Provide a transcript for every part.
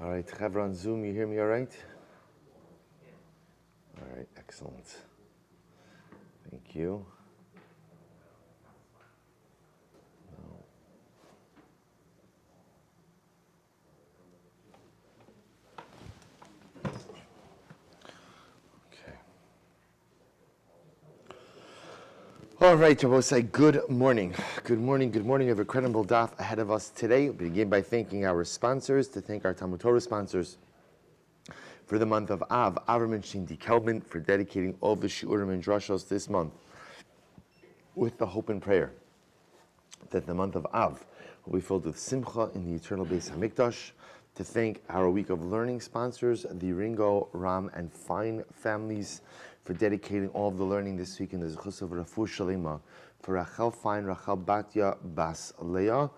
All right, Chevron on Zoom, you hear me all right? All right, excellent. Thank you. All right, I will say good morning. Good morning, good morning. We have a credible daf ahead of us today. We'll begin by thanking our sponsors, to thank our Talmud Torah sponsors for the month of Av, Avram and Shindy Kelvin, for dedicating all the shiurim and drashos this month with the hope and prayer that the month of Av will be filled with simcha in the eternal Beis HaMikdash. To thank our week of learning sponsors, the Ringo, Ram, and Fine families, for dedicating all of the learning this week in the Zechus of Rafu Shalema for Rachel Fine, Rachel Batya, Bas Leah,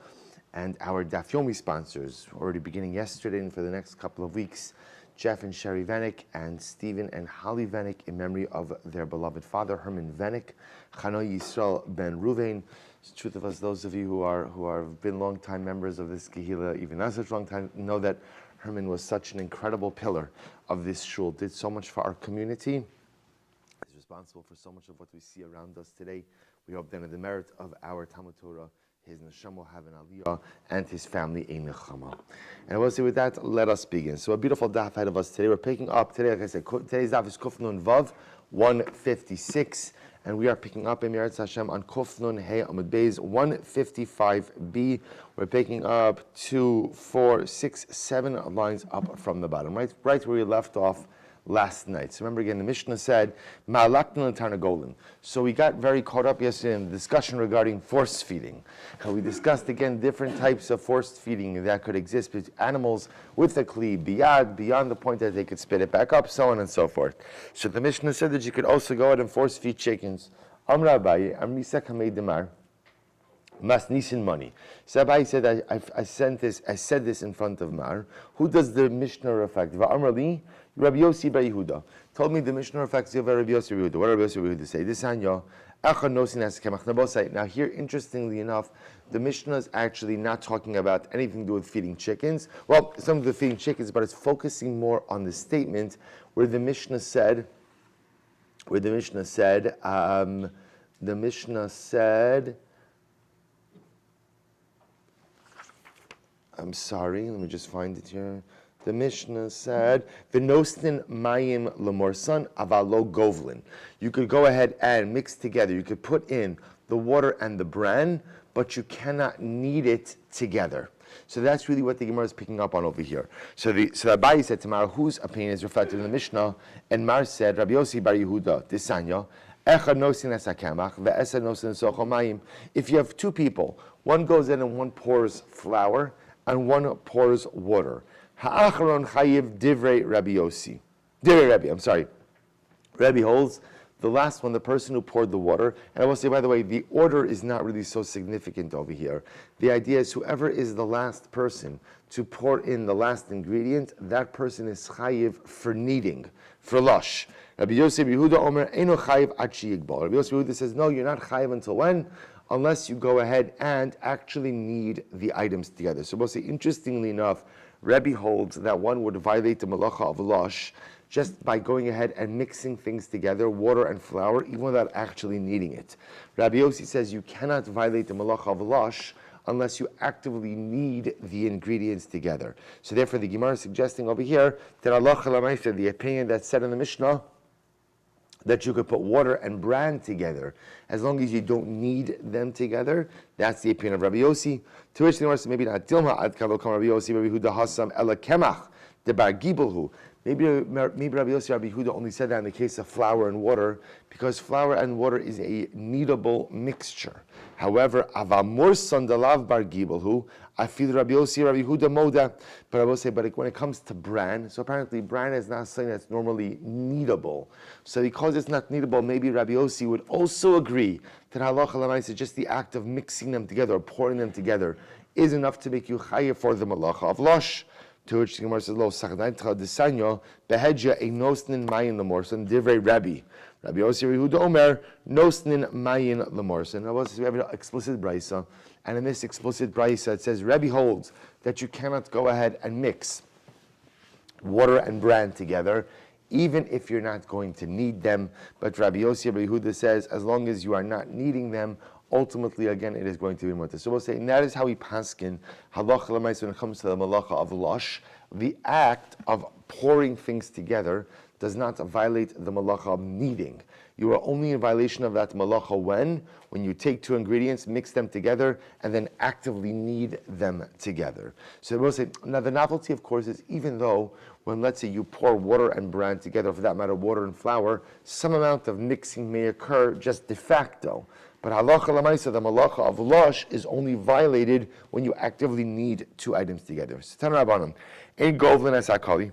and our Daf Yomi sponsors, already beginning yesterday and for the next couple of weeks, Jeff and Sherry Vanek and Stephen and Holly Vanek in memory of their beloved father, Herman Vanek, Chano Yisrael Ben Ruvain. It's the truth of us, those of you who have been long-time members of this Kehila, even not such a long time, know that Herman was such an incredible pillar of this shul, did so much for our community, is responsible for so much of what we see around us today. We hope that in the merit of our Talmud Torah, his neshama will have an aliyah and his family a nechama. And I will say with that, let us begin. So a beautiful daf ahead of us today. We're picking up today, like I said, today's daf is Kuf Nun Vav 156, and we are picking up Emir Hashem on Kuf Nun Hey Amud Beis 155b. We're picking up 2, 4, 6, 7 lines up from the bottom, right where we left off last night. So remember again, the Mishnah said, Ma'alaktan Tarnagolin. So we got very caught up yesterday in the discussion regarding force feeding. We discussed again different types of force feeding that could exist with animals with a kli, beyond the point that they could spit it back up, so on and so forth. So the Mishnah said that you could also go out and force feed chickens. Amra Abaye, Amrisa Kamei Demar. Mas nisin money. So Abai said, I said this in front of Mar. Who does the Mishnah reflect? Va'amrali, Rabbi Yossi Bar Yehuda. Told me the Mishnah reflects Rabbi Yossi Bar Yehuda. What did Rabbi Yossi Bar Yehuda say? This anya, echad nosin as kemach nabosai. Now here, interestingly enough, the Mishnah is actually not talking about anything to do with feeding chickens. Well, some of the feeding chickens, but it's focusing more on the statement where the Mishnah said, I'm sorry, let me just find it here. The Mishnah said, "V'nostin mayim lemorsan avalo govlin." You could go ahead and mix together. You could put in the water and the bran, but you cannot knead it together. So that's really what the Gemara is picking up on over here. So Abaye said to Mar, whose opinion is reflected in the Mishnah, and Mar said, Rabbi Yossi Bar Yehuda, Disanya, echad nosin esakamach ve'esad nosin sochol mayim. If you have two people, one goes in and one pours flour, and one pours water. Ha'acharon chayiv divrei Rabbi Yossi. Divrei Rabbi, I'm sorry. Rabbi holds the last one, the person who poured the water. And I will say, by the way, the order is not really so significant over here. The idea is whoever is the last person to pour in the last ingredient, that person is chayiv for kneading, for lush. Rabbi Yossi Yehuda Omer Eino chayiv ad sheyigbal. Rabbi Yossi Yehuda says, no, you're not chayiv until when? Unless you go ahead and actually knead the items together. So we'll say, interestingly enough, Rebbe holds that one would violate the malacha of lush just by going ahead and mixing things together, water and flour, even without actually kneading it. Rabbi Yossi says you cannot violate the malacha of lush unless you actively knead the ingredients together. So therefore the Gemara is suggesting over here that Allah Chalamaysa, the opinion that's said in the Mishnah, that you could put water and bran together, as long as you don't knead them together. That's the opinion of Rabbi Yossi. To which the Gemara says, maybe not Dilma ad kavol kam Rabbi Yossi, Rabbi Yehuda hasam ela kemach debar gibelhu. Maybe Rabbi Yossi, Rabbi Yehuda only said that in the case of flour and water, because flour and water is a kneadable mixture. However, avamor sandalav bar gibelhu, I feel Rabbi Yossi, Rabbi Yehuda moda. But I will say, but when it comes to bran, so apparently bran is not something that's normally kneadable. So because it's not kneadable, maybe Rabbi Yossi would also agree that halacha l'maaseh, just the act of mixing them together or pouring them together is enough to make you chayav for the malacha of lush. To which the Gemara says, "Lo sachdaytra desanyo behedja a nosnin mayin lemorsan divrei Rabbi." Rabbi Yossi Yehuda Omer nosnin mayin lemorsan. Now, we have an explicit brisa, and in this explicit brisa it says Rabbi holds that you cannot go ahead and mix water and bran together, even if you're not going to need them. But Rabbi Yossi Rabbi Yehuda says, as long as you are not needing them, ultimately, again, it is going to be mutter. So we'll say, and that is how we paskin halacha l'maisa when it comes to the malacha of lush. The act of pouring things together does not violate the malacha of kneading. You are only in violation of that malacha when you take two ingredients, mix them together, and then actively knead them together. So we'll say, now the novelty, of course, is even though when, let's say, you pour water and bran together, for that matter, water and flour, some amount of mixing may occur just de facto. But halacha l'maisa, the malacha of lush, is only violated when you actively knead two items together. So Tan Rabbanim, ein govlin es hakali.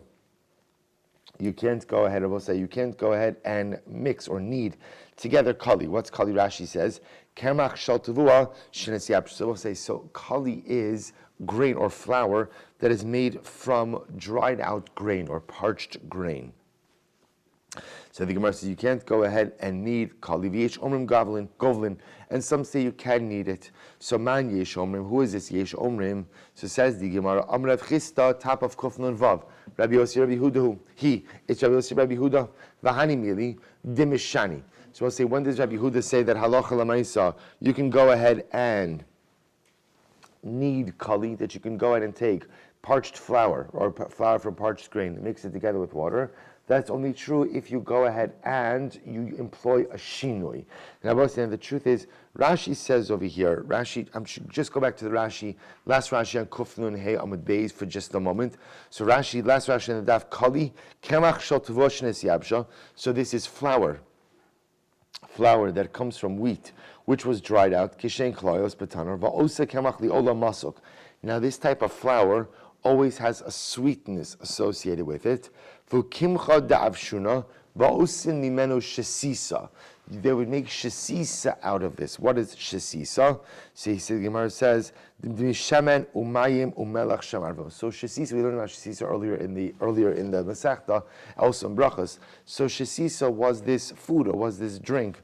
You can't go ahead, I will say, you can't go ahead and mix or knead together kali. What's kali? Rashi says, kermach shel tavua shenes yapsh. So we'll say, so kali is grain or flour that is made from dried out grain or parched grain. So the Gemara says you can't go ahead and knead kali. V'yesh omrim govlin, and some say you can knead it. So man yesh omrim, who is this yesh omrim? So says the Gemara, Amrav Chista, top of Kuf Nun Vav. Rabbi Yossi Rabbi Yehuda, it's Rabbi Yossi Rabbi Yehuda, v'hani mili dimishani. So we'll say, when does Rabbi Yehuda say that halacha l'maisa, you can go ahead and knead kali, that you can go ahead and take parched flour or flour from parched grain, mix it together with water? That's only true if you go ahead and you employ a shinui. And I will say, the truth is, Rashi says over here, just go back to the Rashi, last Rashi on Kuf Nun Hey Amud Beis for just a moment. So Rashi, last Rashi in the Daf, Kali, Kemach Shel Tavua Shenes Yabsha. So this is flour that comes from wheat, which was dried out, Kishen Klayos Betanar, Va'osa Kemach Liola Masuk. Now this type of flour always has a sweetness associated with it. V'kimcha da'avshuna va'osin nimenu shesisa. They would make shesisa out of this. What is shesisa? So he says, Gemara says, shemen umayim umelach shamarvo. So shesisa, we learned about shesisa earlier in the Masechta, also in Brachas. So shesisa was this food, or was this drink,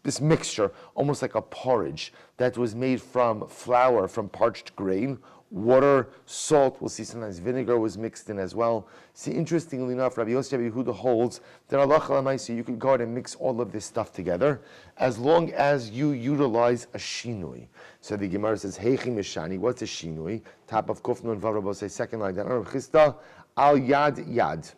this mixture, almost like a porridge, that was made from flour, from parched grain, water, salt. We'll see sometimes vinegar was mixed in as well. See, interestingly enough, Rabbi Yossi Rabbi Yehuda holds that halacha l'maisa, you could go ahead and mix all of this stuff together as long as you utilize a shinui. So the Gemara says, Heichi mishani, what's a shinui? Top of Kuf Nun Vav, say second line down. Chista, al yad yad.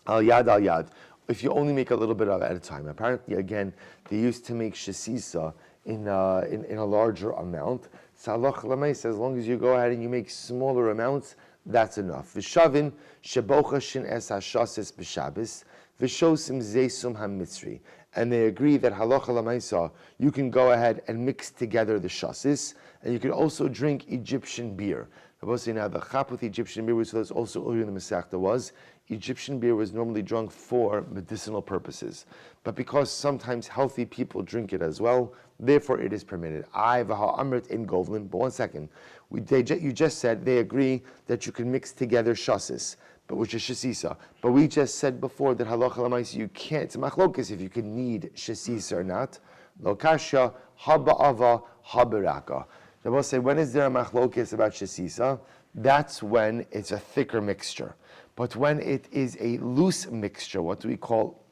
Al yad al yad. If you only make a little bit of it at a time. Apparently, again, they used to make shesisa in a larger amount. So halacha l'maisa, as long as you go ahead and you make smaller amounts, that's enough. V'shavin shebocha shin es hashasis b'shabis v'shosim zeisum hamitzri. And they agree that halacha l'maisa, you can go ahead and mix together the shasis, and you can also drink Egyptian beer. Now the chap with Egyptian beer, which was also earlier in the Masechta, was Egyptian beer was normally drunk for medicinal purposes. But because sometimes healthy people drink it as well, therefore it is permitted. Amrit in Govlin. But one second. You just said they agree that you can mix together shasis, but which is shesisa. But we just said before that halacha l'maisa, you can't. It's machlokas if you can knead shesisa or not. Lo kasha, haba'ava, habaraka. I will say, when is there a machlokes about shesisa? That's when it's a thicker mixture. But when it is a loose mixture, what do we call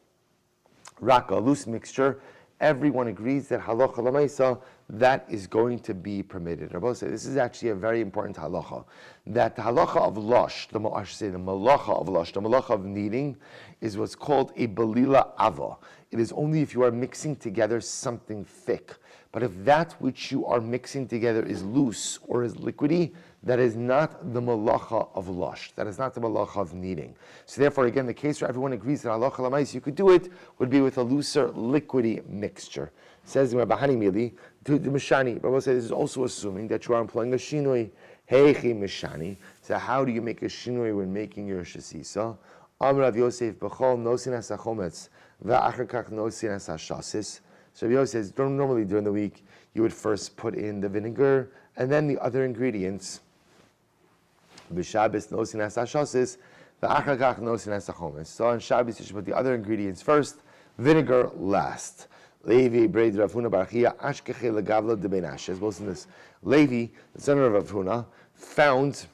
raka, loose mixture, everyone agrees that halacha l'maisa, that is going to be permitted. I will say, this is actually a very important halacha. That the halacha of lush, the malacha of lush, the malacha of kneading, is what's called a belila ava. It is only if you are mixing together something thick. But if that which you are mixing together is loose or is liquidy, that is not the malacha of lush. That is not the malacha of kneading. So therefore, again, the case where everyone agrees that halacha l'mais, you could do it, would be with a looser, liquidy mixture. It says, Bahani Mili, to the Mishani. Rabbi says this is also assuming that you are employing a shinui. Heichi Mishani. So how do you make a shinui when making your shesisa? Amrav Yosef b'chol nosin as hachometz v'achar kach nosin as hashasis. So Rabbi Yosef says, normally during the week, you would first put in the vinegar and then the other ingredients. B'Shabbos nosin as hashasis v'achar kach nosin as hachometz. So on Shabbos you should put the other ingredients first, vinegar last. Levi, Braid, Rav Huna, Barachia, Ashkeche, Legavla, de Ben Ashes. Listen to this. Levi, the son of Rav Huna, found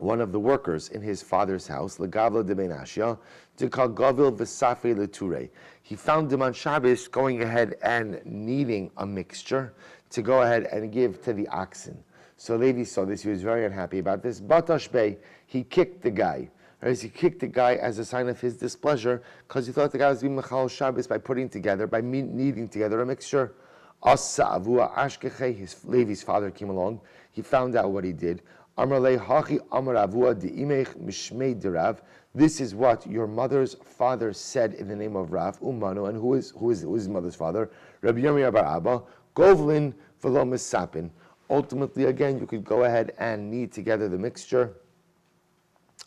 one of the workers in his father's house, Legavla de Benashia, to call Gavil Vesafre Leture. He found him on Shabbos going ahead and kneading a mixture to go ahead and give to the oxen. So Levi saw this, he was very unhappy about this. Batash Bey, he kicked the guy. Right? He kicked the guy as a sign of his displeasure because he thought the guy was being Mechal Shabbos by putting together, by kneading together a mixture. Asa Avua Ashkeche, his Levi's father came along. He found out what he did. This is what your mother's father said in the name of Rav Umanu, and who is his mother's father? Rabbi Yirmiyah bar Abba, Govlin v'lo misapin. Ultimately, again, you could go ahead and knead together the mixture,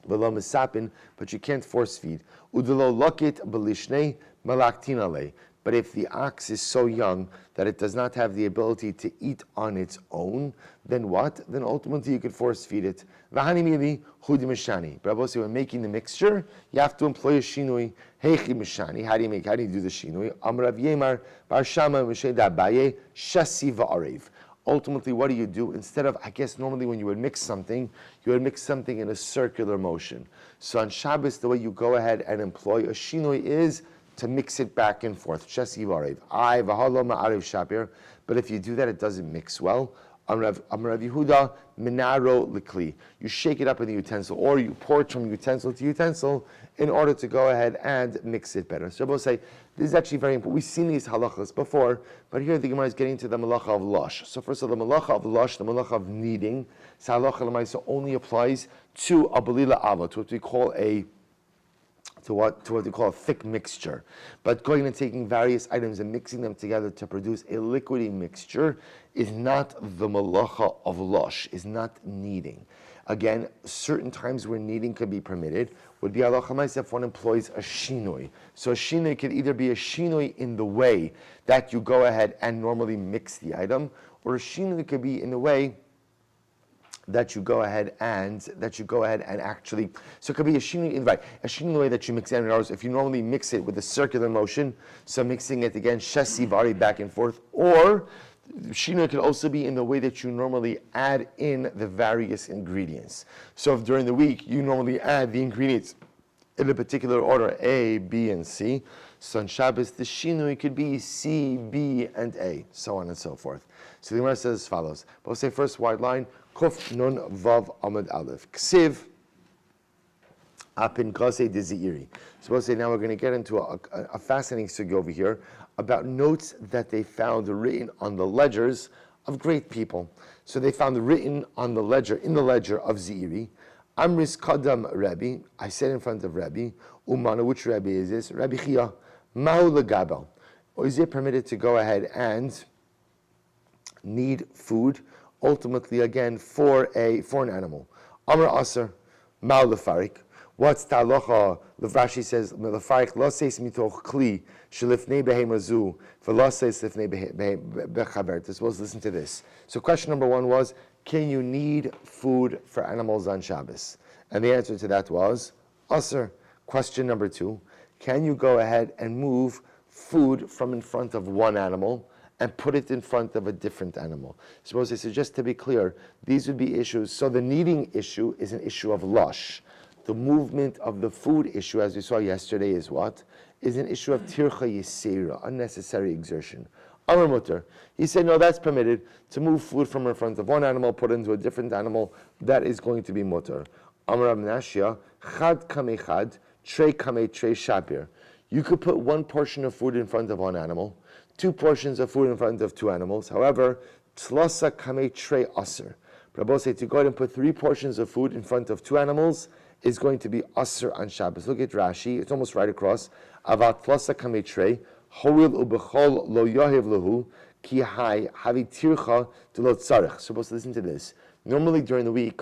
v'lo misapin, but you can't force feed. Udelo lokit b'lishnei malaktinale. But if the ox is so young that it does not have the ability to eat on its own, then what? Then ultimately you could force feed it. V'hani mili hudi mishani. But also when making the mixture, you have to employ a shinui. Heichi mishani. How do you do the shinui? Amrav Yemar bar Shama Moshe Dabaye shasi va'arev. Ultimately, what do you do? Instead of, I guess normally when you would mix something, you would mix something in a circular motion. So on Shabbos, the way you go ahead and employ a shinui is to mix it back and forth. But if you do that, it doesn't mix well. Amrav Yehuda, Minaro Likli. You shake it up in the utensil, or you pour it from utensil to utensil in order to go ahead and mix it better. So we'll say, this is actually very important. We've seen these halachas before, but here the Gemara is getting to the malacha of losh. So first of all, the malacha of losh, the malacha of kneading, so halacha l'maisa only applies to a balila ava, to what we call a what we call a thick mixture. But going and taking various items and mixing them together to produce a liquidy mixture is not the malacha of losh, is not kneading. Again, certain times where kneading could be permitted would be halacha l'maisa if one employs a shinui. So a shinui could either be a shinui in the way that you go ahead and normally mix the item, or a shinui could be in the way that you go ahead and actually, so it could be a shinui in the way that you mix it. If you normally mix it with a circular motion, so mixing it again, shesi vari back and forth, or shinui could also be in the way that you normally add in the various ingredients. So if during the week you normally add the ingredients in a particular order, A, B, and C, so on Shabbos the shinui could be C, B, and A, so on and so forth. So the Gemara says as follows. But we'll say first wide line, Kuf Nun Vav Amud Aleph. Ksiv Apin Kase de Zeiri. So we'll say now we're going to get into a fascinating sugya over here about notes that they found written on the ledgers of great people. So they found written on the ledger, in the ledger of Zeiri, Amris Kadam Rebbe, I said in front of Rebbe, Umana, which Rebbe is this? Rebbe Chia, Mahu Legabel. Or is it permitted to go ahead and knead food, ultimately again for an animal? Amr Aser, Mal Lefarik. What's Talocha? Rashi says, Lefarik Loses mitoch kli shelifnei behemazu veloses lifnei bechabertus. Well, let's listen to this. So question number one was, can you knead food for animals on Shabbos? And the answer to that was Aser. Question number two, can you go ahead and move food from in front of one animal and put it in front of a different animal? So just to be clear, these would be issues. So the kneading issue is an issue of lush. The movement of the food issue, as we saw yesterday, is what? Is an issue of tircha yisera, unnecessary exertion. Amar mutter. He said, no, that's permitted. To move food from in front of one animal, put it into a different animal, that is going to be mutter. Amar Amnashia, chad kame chad, trei kame trei shapir. You could put one portion of food in front of one animal, two portions of food in front of two animals. However, tlasa kame trei aser. Rabbi say to go ahead and put three portions of food in front of two animals is going to be aser on Shabbos. Look at Rashi; it's almost right across. Avat tlasa kame trei hoil ubechol lo yahiv lahu ki hai havi tircha to lo tzarich. Supposed to listen to this. Normally during the week,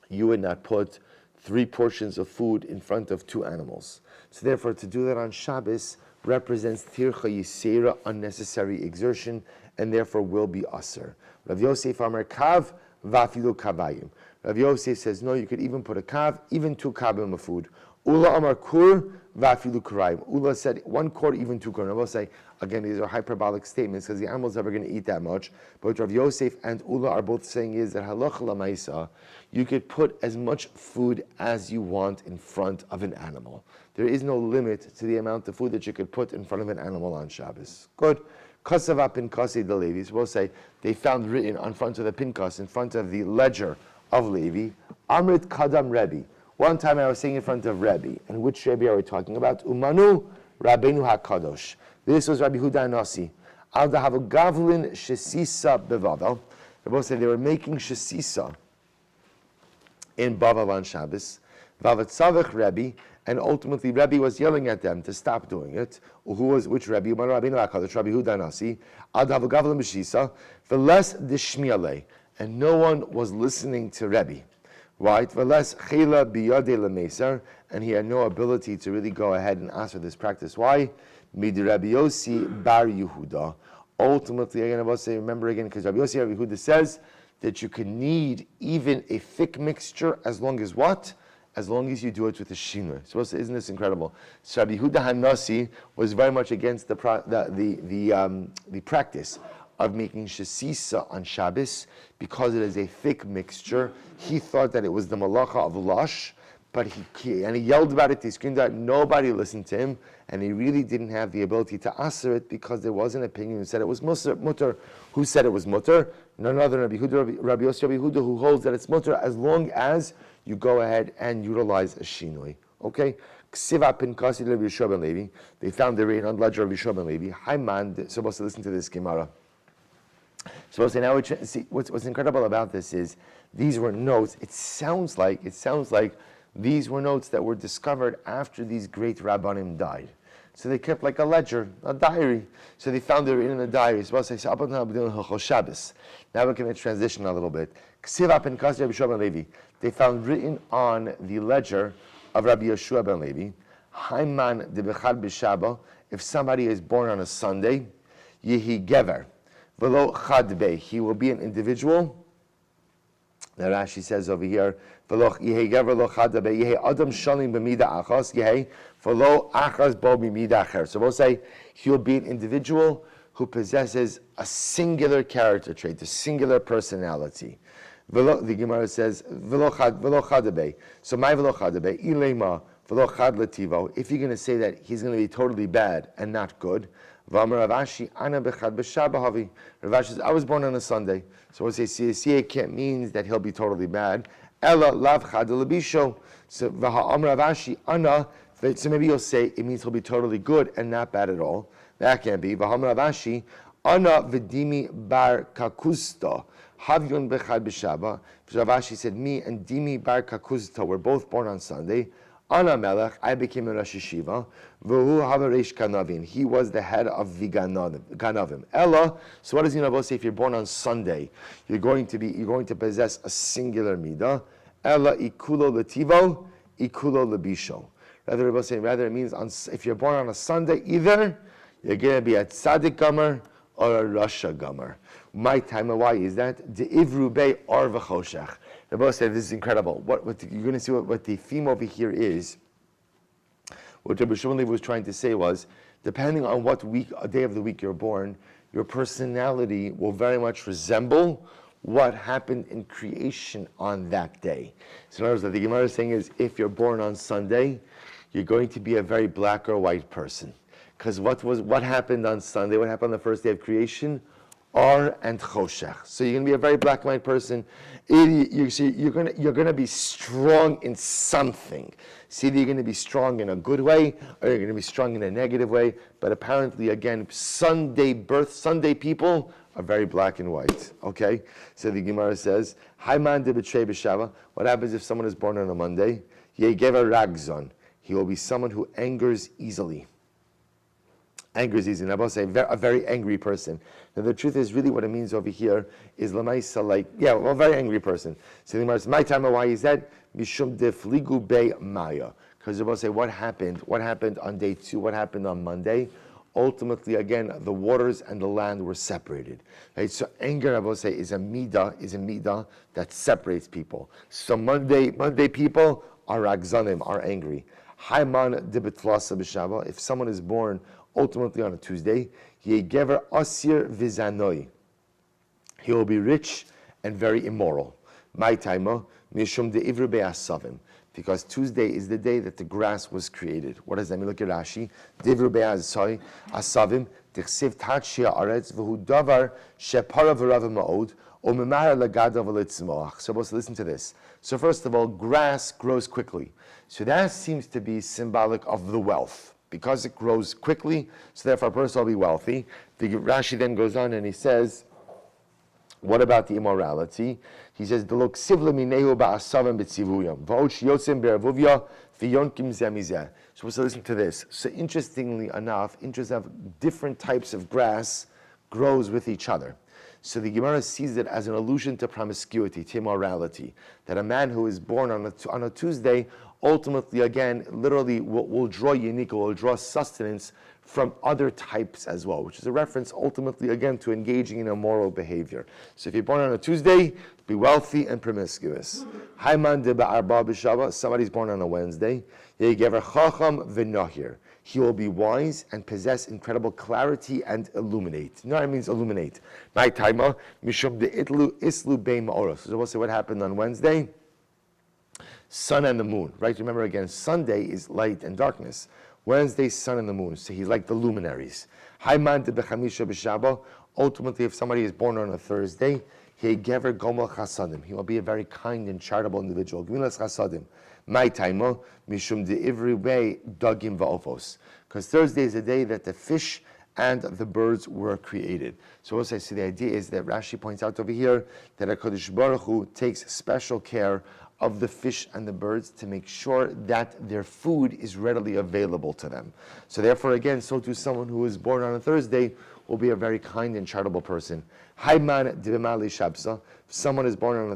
you would not put three portions of food in front of two animals. So therefore, to do that on Shabbos represents tircha yisera, unnecessary exertion, and therefore will be aser. Rav Yosef Amar Kav vafilu kavayim. Rav Yosef says, no, you could even put a kav, even 2 kavim of food. Ula amar kur vafilu kuraim. Ula said 1 quart, even 2 kuraim. I will say, again, these are hyperbolic statements because the animal's never going to eat that much. But what Rav Yosef and Ula are both saying is that halacha lamaisa, you could put as much food as you want in front of an animal. There is no limit to the amount of food that you could put in front of an animal on Shabbos. Good. Kasava pinkasi the Levi. So we'll say they found written on front of the pinkas, in front of the ledger of Levi, Amrit Kadam Rebbe. One time I was sitting in front of Rebbe, and which Rebbe are we talking about? Umanu Rabbeinu HaKadosh. This was Rabbi Huda Nasi. Al dahavu gavlin shesisa bevavel. They both said they were making shesisa in Bavel on Shabbos. Vavetzavech Rebbe, and ultimately Rebbe was yelling at them to stop doing it. Who was which Rebbe? Umanu Rabbeinu HaKadosh, Rabbi Huda Nasi. Al dahavu gavlin shesisa veles dishmiale. And no one was listening to Rebbe, right? And he had no ability to really go ahead and ask for this practice. Why? Mid Rabbi Yossi bar Yehuda. Ultimately, again, I will say, remember again, because Rabbi Yossi bar Yehuda says that you can knead even a thick mixture as long as what? As long as you do it with a shinur. So isn't this incredible? So Rabbi Yehuda Hanasi was very much against the practice of making shesisa on Shabbos because it is a thick mixture. He thought that it was the malacha of lush, but he yelled about it, he screamed out, nobody listened to him, and he really didn't have the ability to answer it because there was an opinion who said it was mutter. Who said it was mutter? None other than Rabbi Yossi Rabbi Yehuda, who holds that it's mutter as long as you go ahead and utilize a shinoi. Okay? Ksiva pinkasi Rabbi Yeshua ben Levi. They found the written on ledger of Yeshua ben Levi. Hi man, they're supposed to listen to this Gemara. So now see, what's incredible about this is these were notes. It sounds like these were notes that were discovered after these great rabbanim died. So they kept like a ledger, a diary. So they found it in a diary. So now we're going to transition a little bit. They found written on the ledger of Rabbi Yeshua ben Levi, Haiman de Bechad b'Shaba, if somebody is born on a Sunday, Yehi Gever. Velo chadbe, he will be an individual. Now Rashi says over here, Velo yehe gever lo chadbe, yehe adam shalim b'mida achas, yehe velo achas bo b'mida acher. So we'll say he will be an individual who possesses a singular character trait, a singular personality. Velo, the Gemara says, Velo chadbe. So my velo chadbe, ilema velo chad lativo. If you're going to say that he's going to be totally bad and not good, Ravashi says, I was born on a Sunday. So we'll say, can't means that he'll be totally bad. Ella lav chad lebisho. So Ravashi ana. So maybe you'll say it means he'll be totally good and not bad at all. That can't be. Ravashi ana v'dimi bar kakusta. Havyun bechad b'shaba. Ravashi said, me and Dimi bar kakusta were both born on Sunday. Ana Melech, I became a Rosh Yeshiva. V'hu havareish kanavim. He was the head of the Ganavim. Ella. So what does Rabbi say? If you're born on Sunday, you're going to possess a singular midah. Ella ikulo letivo, ikulo lebisho. Rather it means if you're born on a Sunday, either you're going to be a tzaddik gomer or a rasha gomer. My time, why is that? The ivru bei or v'choshech. Rabbi said, this is incredible. You're going to see what the theme over here is. What Rabbi Shimon Levi was trying to say was, depending on what day of the week you're born, your personality will very much resemble what happened in creation on that day. So in other words, what the Gemara is saying is, if you're born on Sunday, you're going to be a very black or white person. Because what happened on Sunday, what happened on the first day of creation? Or and choshech. So you're going to be a very black and white person. You're going to be strong in something. See, you're going to be strong in a good way, or you're going to be strong in a negative way. But apparently, again, Sunday people are very black and white. Okay? So the Gemara says, Haiman de b'trei b'shava. What happens if someone is born on a Monday? Yegeva ragzon. He will be someone who angers easily. Angers easily. I will say a very angry person. Now the truth is, really what it means over here is lamaisa, a very angry person. So the Gemara says, my time, why is that? Mishum defligu be maya. Because they will say, what happened on day 2? What happened on Monday? ultimately, again, the waters and the land were separated. Right? So anger, I will say, is a midah that separates people. So Monday people are ragzanim, are angry. Haiman dibitlasa b'shava. If someone is born ultimately on a Tuesday, yegever asir vizanoi. He will be rich and very immoral. My taima mishum de'ivru be'asavim. Because Tuesday is the day that the grass was created. What does that mean? Look at Rashi. De'ivru be'asavim tichsiv tatshia aretz v'hu davar shepara v'rava ma'od u'memara lagada v'litzmoach. So let's listen to this. So first of all, grass grows quickly. So that seems to be symbolic of the wealth. Because it grows quickly, so therefore a person will be wealthy. The Rashi then goes on and he says, what about the immorality? He says, so listen to this. So interestingly enough, different types of grass grows with each other. So the Gemara sees it as an allusion to promiscuity, to immorality. That a man who is born on a Tuesday ultimately, again, literally will draw unique, will draw sustenance from other types as well, which is a reference ultimately, again, to engaging in immoral behavior. So if you're born on a Tuesday, be wealthy and promiscuous. Somebody's born on a Wednesday. He will be wise and possess incredible clarity and illuminate. You know what it means, illuminate? So we'll say what happened on Wednesday? Sun and the moon, right? Remember again, Sunday is light and darkness. Wednesday, sun and the moon. So he's like the luminaries. Ultimately, if somebody is born on a Thursday, he will be a very kind and charitable individual. Because Thursday is the day that the fish and the birds were created. So also, the idea is that Rashi points out over here that HaKadosh Baruch Hu takes special care of the fish and the birds to make sure that their food is readily available to them. So therefore, again, so too someone who is born on a Thursday will be a very kind and charitable person. Hayman divimali shabsa. If someone is born on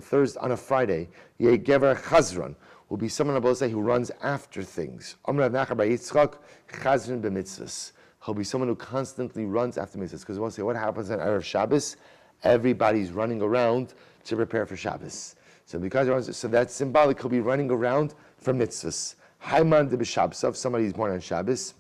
a Friday, yegever chazran will be someone who runs after things. Amrav Nachar bar Yitzchak chazran b'mitzvahs. He'll be someone who constantly runs after mitzvahs. Because we'll say, what happens on Erev Shabbos? Everybody's running around to prepare for Shabbos. So that's symbolic. He'll be running around for mitzvahs. Hayman de b'shabsa. If somebody is born on Shabbos,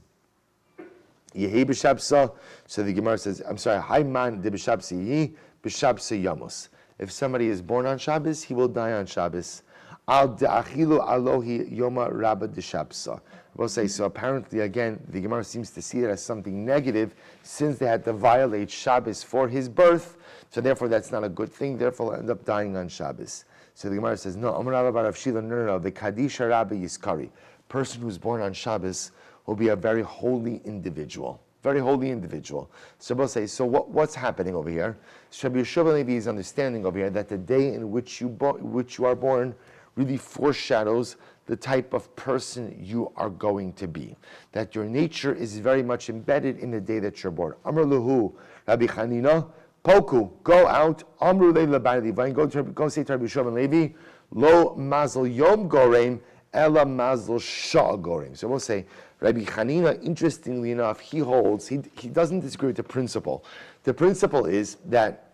yehi b'shabsa. So the Gemara says, Hayman de b'shabsa yehi b'shabsa yamos. If somebody is born on Shabbos, he will die on Shabbos. Al de'achilu alohi yoma rabba de shabsa. We'll say, so apparently, again, the Gemara seems to see it as something negative, since they had to violate Shabbos for his birth. So therefore, that's not a good thing. Therefore, he'll end up dying on Shabbos. So the Gemara says, no, the Kadisha Rabbi Yiskari, person who's born on Shabbos will be a very holy individual. Very holy individual. So we'll say, so what's happening over here? Rabbi Yeshua Levi is understanding over here that the day in which you are born really foreshadows the type of person you are going to be. That your nature is very much embedded in the day that you're born. Amr Luhu, Rabbi Chanina, Poku, go out. Amru Leila Bani Levi. Go say to Rabbi Yeshua Levi, Lo Mazel Yom Gorem, Ela Mazel Shah Gorem. So we'll say, Rabbi Chanina, interestingly enough, he doesn't disagree with the principle. The principle is that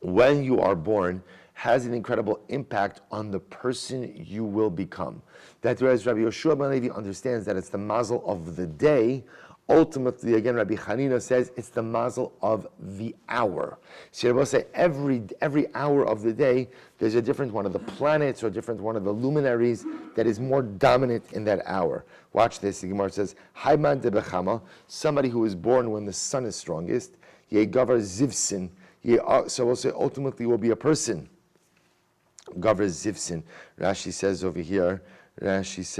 when you are born, has an incredible impact on the person you will become. That whereas Rabbi Yeshua ben Levi understands that it's the mazel of the day, ultimately, again, Rabbi Chanina says it's the mazel of the hour. So Rabbi will say every hour of the day, there's a different one of the planets or a different one of the luminaries that is more dominant in that hour. Watch this. The Gemara says, Hayman de Bechama, somebody who is born when the sun is strongest, Yegavar Zivsin, so we'll say ultimately will be a person. Gavar Zivsin. Rashi says over here, first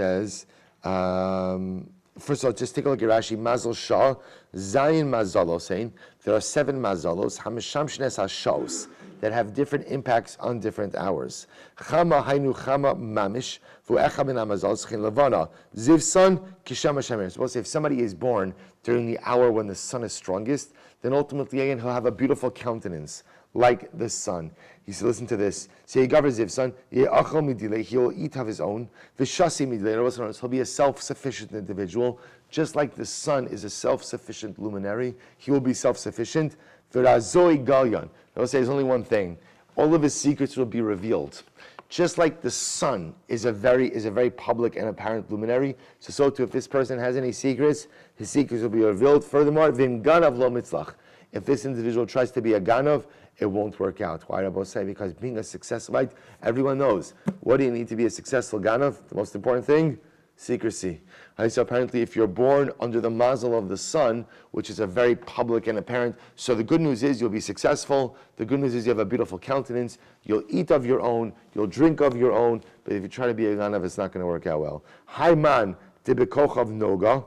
of all, just take a look at Rashi. Mazel Shah, Zayin Mazalo, saying there are 7 mazalos, Hamisham Shnes HaShaos, that have different impacts on different hours. Chama Hainu Chama Mamish, Vu'echa Min HaMazal, Tzchin Levana, Zivson, Kisham HaShemer. Suppose if somebody is born during the hour when the sun is strongest, then ultimately again he'll have a beautiful countenance. like the sun. He said, listen to this. Say, Ziv, son, he will eat of his own. He'll be a self-sufficient individual. Just like the sun is a self-sufficient luminary, he will be self-sufficient. V'razoi galyan. I will say there's only one thing. All of his secrets will be revealed. Just like the sun is a very public and apparent luminary, so too if this person has any secrets, his secrets will be revealed. Furthermore, v'im ganav lo mitzlach. If this individual tries to be a ganav, it won't work out. Why, Rabbi say? Because being a successful, right? Everyone knows. What do you need to be a successful ganav? The most important thing? Secrecy. Right, so apparently if you're born under the mazel of the sun, which is a very public and apparent, so the good news is you'll be successful. The good news is you have a beautiful countenance. You'll eat of your own. You'll drink of your own. But if you try to be a ganav, it's not going to work out well. Haiman debekochav noga.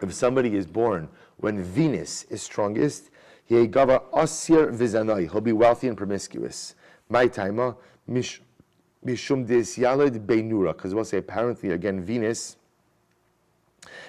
If somebody is born when Venus is strongest, he'll be wealthy and promiscuous. My timer, mishum desyalid beinura, because we'll say apparently again Venus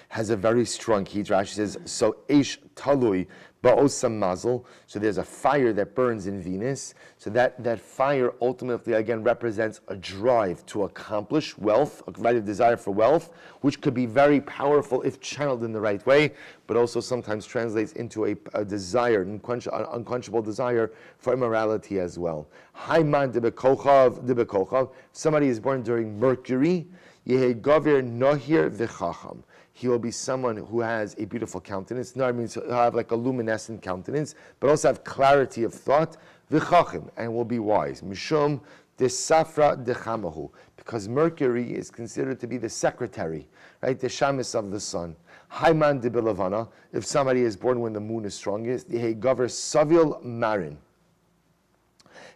has a very strong heat. Rashi says so eish talui ba'osam mazel. So there's a fire that burns in Venus. So that fire ultimately again represents a drive to accomplish wealth, a right of desire for wealth, which could be very powerful if channeled in the right way, but also sometimes translates into a desire, an unquenchable desire for immorality as well. Haiman debekochav. Somebody is born during Mercury. Yehe govir nohir v'chacham. He will be someone who has a beautiful countenance. No, I mean, he'll have like a luminescent countenance, but also have clarity of thought, v'chachim, and will be wise. Mishum desafra dechamahu, because Mercury is considered to be the secretary, right, the shamis of the sun. Haiman de bilavana, if somebody is born when the moon is strongest, he gover savil marin.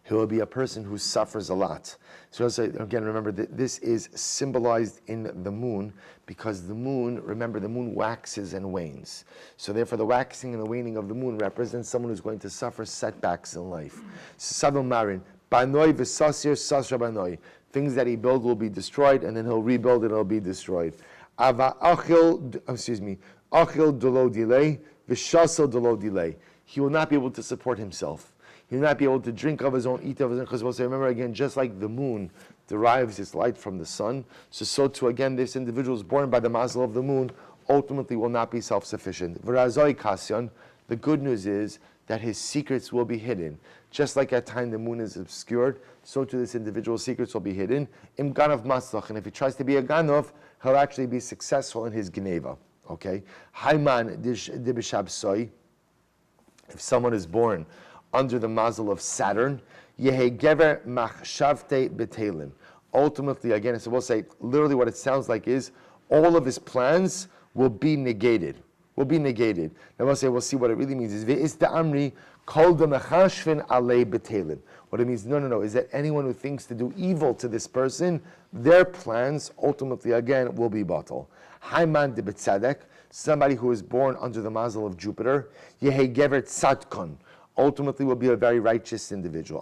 He will be a person who suffers a lot. So again, remember that this is symbolized in the moon, because the moon, remember, the moon waxes and wanes. So therefore the waxing and the waning of the moon represents someone who's going to suffer setbacks in life. Savil marin, banoi v'sasir sasra banoi. Things that he built will be destroyed, and then he'll rebuild and it'll be destroyed. Achil dolo delay, v'shasel dolo delay. He will not be able to support himself. He will not be able to drink of his own, eat of his own, because we'll say, remember again, just like the moon derives its light from the sun, so too again, this individual is born by the mazel of the moon, ultimately will not be self-sufficient. V'razoi kasyan, the good news is that his secrets will be hidden. Just like at time the moon is obscured, so too this individual's secrets will be hidden. Im ganav maslach, and if he tries to be a ganav, he'll actually be successful in his geneva. Okay? Haiman dibishabsoi, if someone is born under the mazel of Saturn, yehe gever machshavte betelin. Ultimately, again, so we'll say, literally what it sounds like is, all of his plans will be negated. Will be negated. Now we'll say, we'll see what it really means. Is ve'is da'amri kol demachashvin alei betelin. What it means, no, is that anyone who thinks to do evil to this person, their plans, ultimately, again, will be batal. Haiman de betzadek, somebody who is born under the mazel of Jupiter, yehe gever tzadkon, ultimately will be a very righteous individual.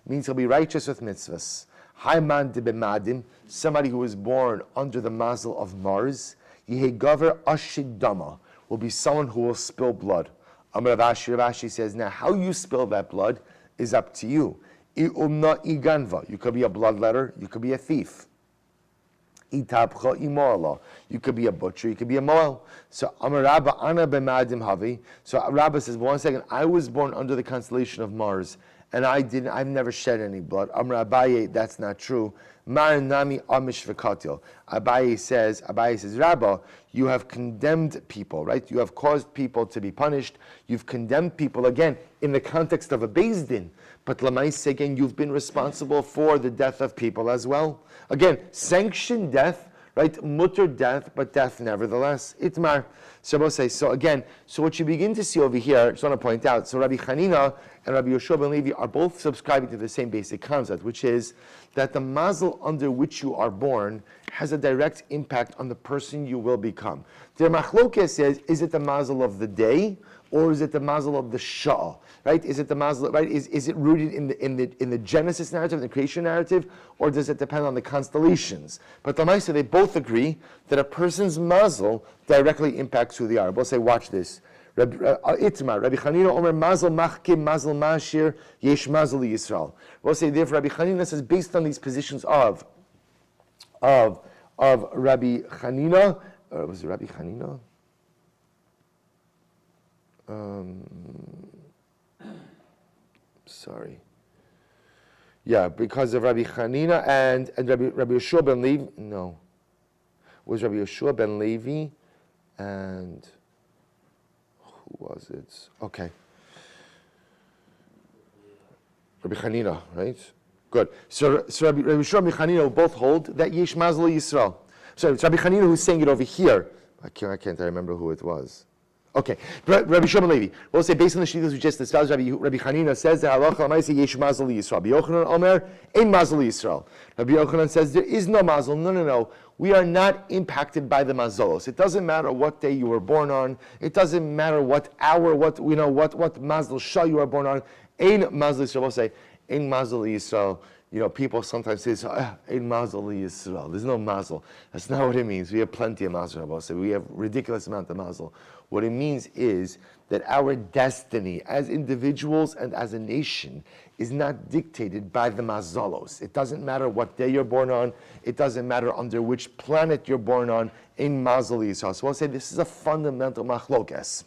Means he'll be righteous with mitzvahs. Haiman de bemadim, somebody who is born under the mazel of Mars, yehegaver ashidama, will be someone who will spill blood. Rav Ashi says, now how you spill that blood is up to you. You could be a bloodletter, you could be a thief. You could be a butcher, you could be a moel. So Rabba says, well, one second, I was born under the constellation of Mars, and I've never shed any blood. Amar Abaye, that's not true. Marinami amish v'katil. Abaye says, Rabba, you have condemned people, right? You have caused people to be punished. You've condemned people, again, in the context of a Beis Din. But Lamais, again, you've been responsible for the death of people as well. Again, sanctioned death, right? Mutter death, but death nevertheless. Itmar. So again, so what you begin to see over here, I just want to point out, so Rabbi Chanina and Rabbi Yoshua ben Levi are both subscribing to the same basic concept, which is that the mazel under which you are born has a direct impact on the person you will become. The Machlokes says, is it the mazel of the day, or is it the mazel of the shah? Right? Is it the mazel? Right? Is it rooted in the Genesis narrative, the creation narrative, or does it depend on the constellations? But the Lamaisa, they both agree that a person's mazel directly impacts who they are. We'll say, watch this. Itmar, Rabbi Chanina Omer Mazel Machkim Mazel Mashir Yesh Mazel Yisrael. We'll say therefore Rabbi Chanina says based on these positions of Rabbi Chanina, was it Rabbi Chanina? Sorry. Yeah, because of Rabbi Chanina and Rabbi Yeshua ben Levi. No, it was Rabbi Yeshua ben Levi and who was it? Okay, Rabbi Chanina, right? Good. So Rabbi Yeshua and Rabbi Chanina both hold that Yesh Mazel Yisrael. So it's Rabbi Chanina who's saying it over here. I can't remember who it was. Okay, Rabbi Shimon Levi. We'll say based on the shittas we just espoused, Rabbi Chanina says that halacha l'maaseh yesh mazel Yisrael. Rabbi Yochanan Omer ein mazel Yisrael. Rabbi Yochanan says there is no mazel. No. We are not impacted by the mazolos. It doesn't matter what day you were born on. It doesn't matter what hour, what mazel shah you are born on. Ein mazel Yisrael. We'll say ein mazel Yisrael. People sometimes say, ein mazel Yisrael. There's no mazel. That's not what it means. We have plenty of mazel. We'll say we have ridiculous amount of mazel. What it means is that our destiny as individuals and as a nation is not dictated by the mazalos. It doesn't matter what day you're born on. It doesn't matter under which planet you're born on. In mazel Yisrael. So I'll say this is a fundamental machlokes.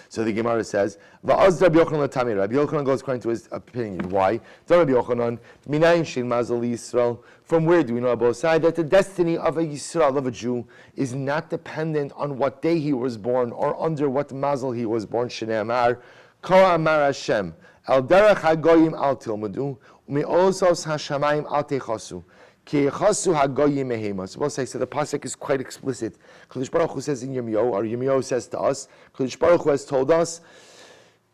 So the Gemara says, "Va'az Rabbi Yochanan l'tamir." Rabbi Yochanan goes according to his opinion. Why? Rabbi Yochanan, minayin shein mazel Yisrael. From where do we know about side that the destiny of a Yisrael, of a Jew, is not dependent on what day he was born or under what mazel he was born? Shnei amar, Ko amar Hashem, al derech hagoyim al tilmadu, u'me'osos hashamayim al techasu. So the pasuk is quite explicit. Kadosh Baruch Hu says in Yirmiyahu, or Yirmiyahu says to us, Kadosh Baruch Hu has told us,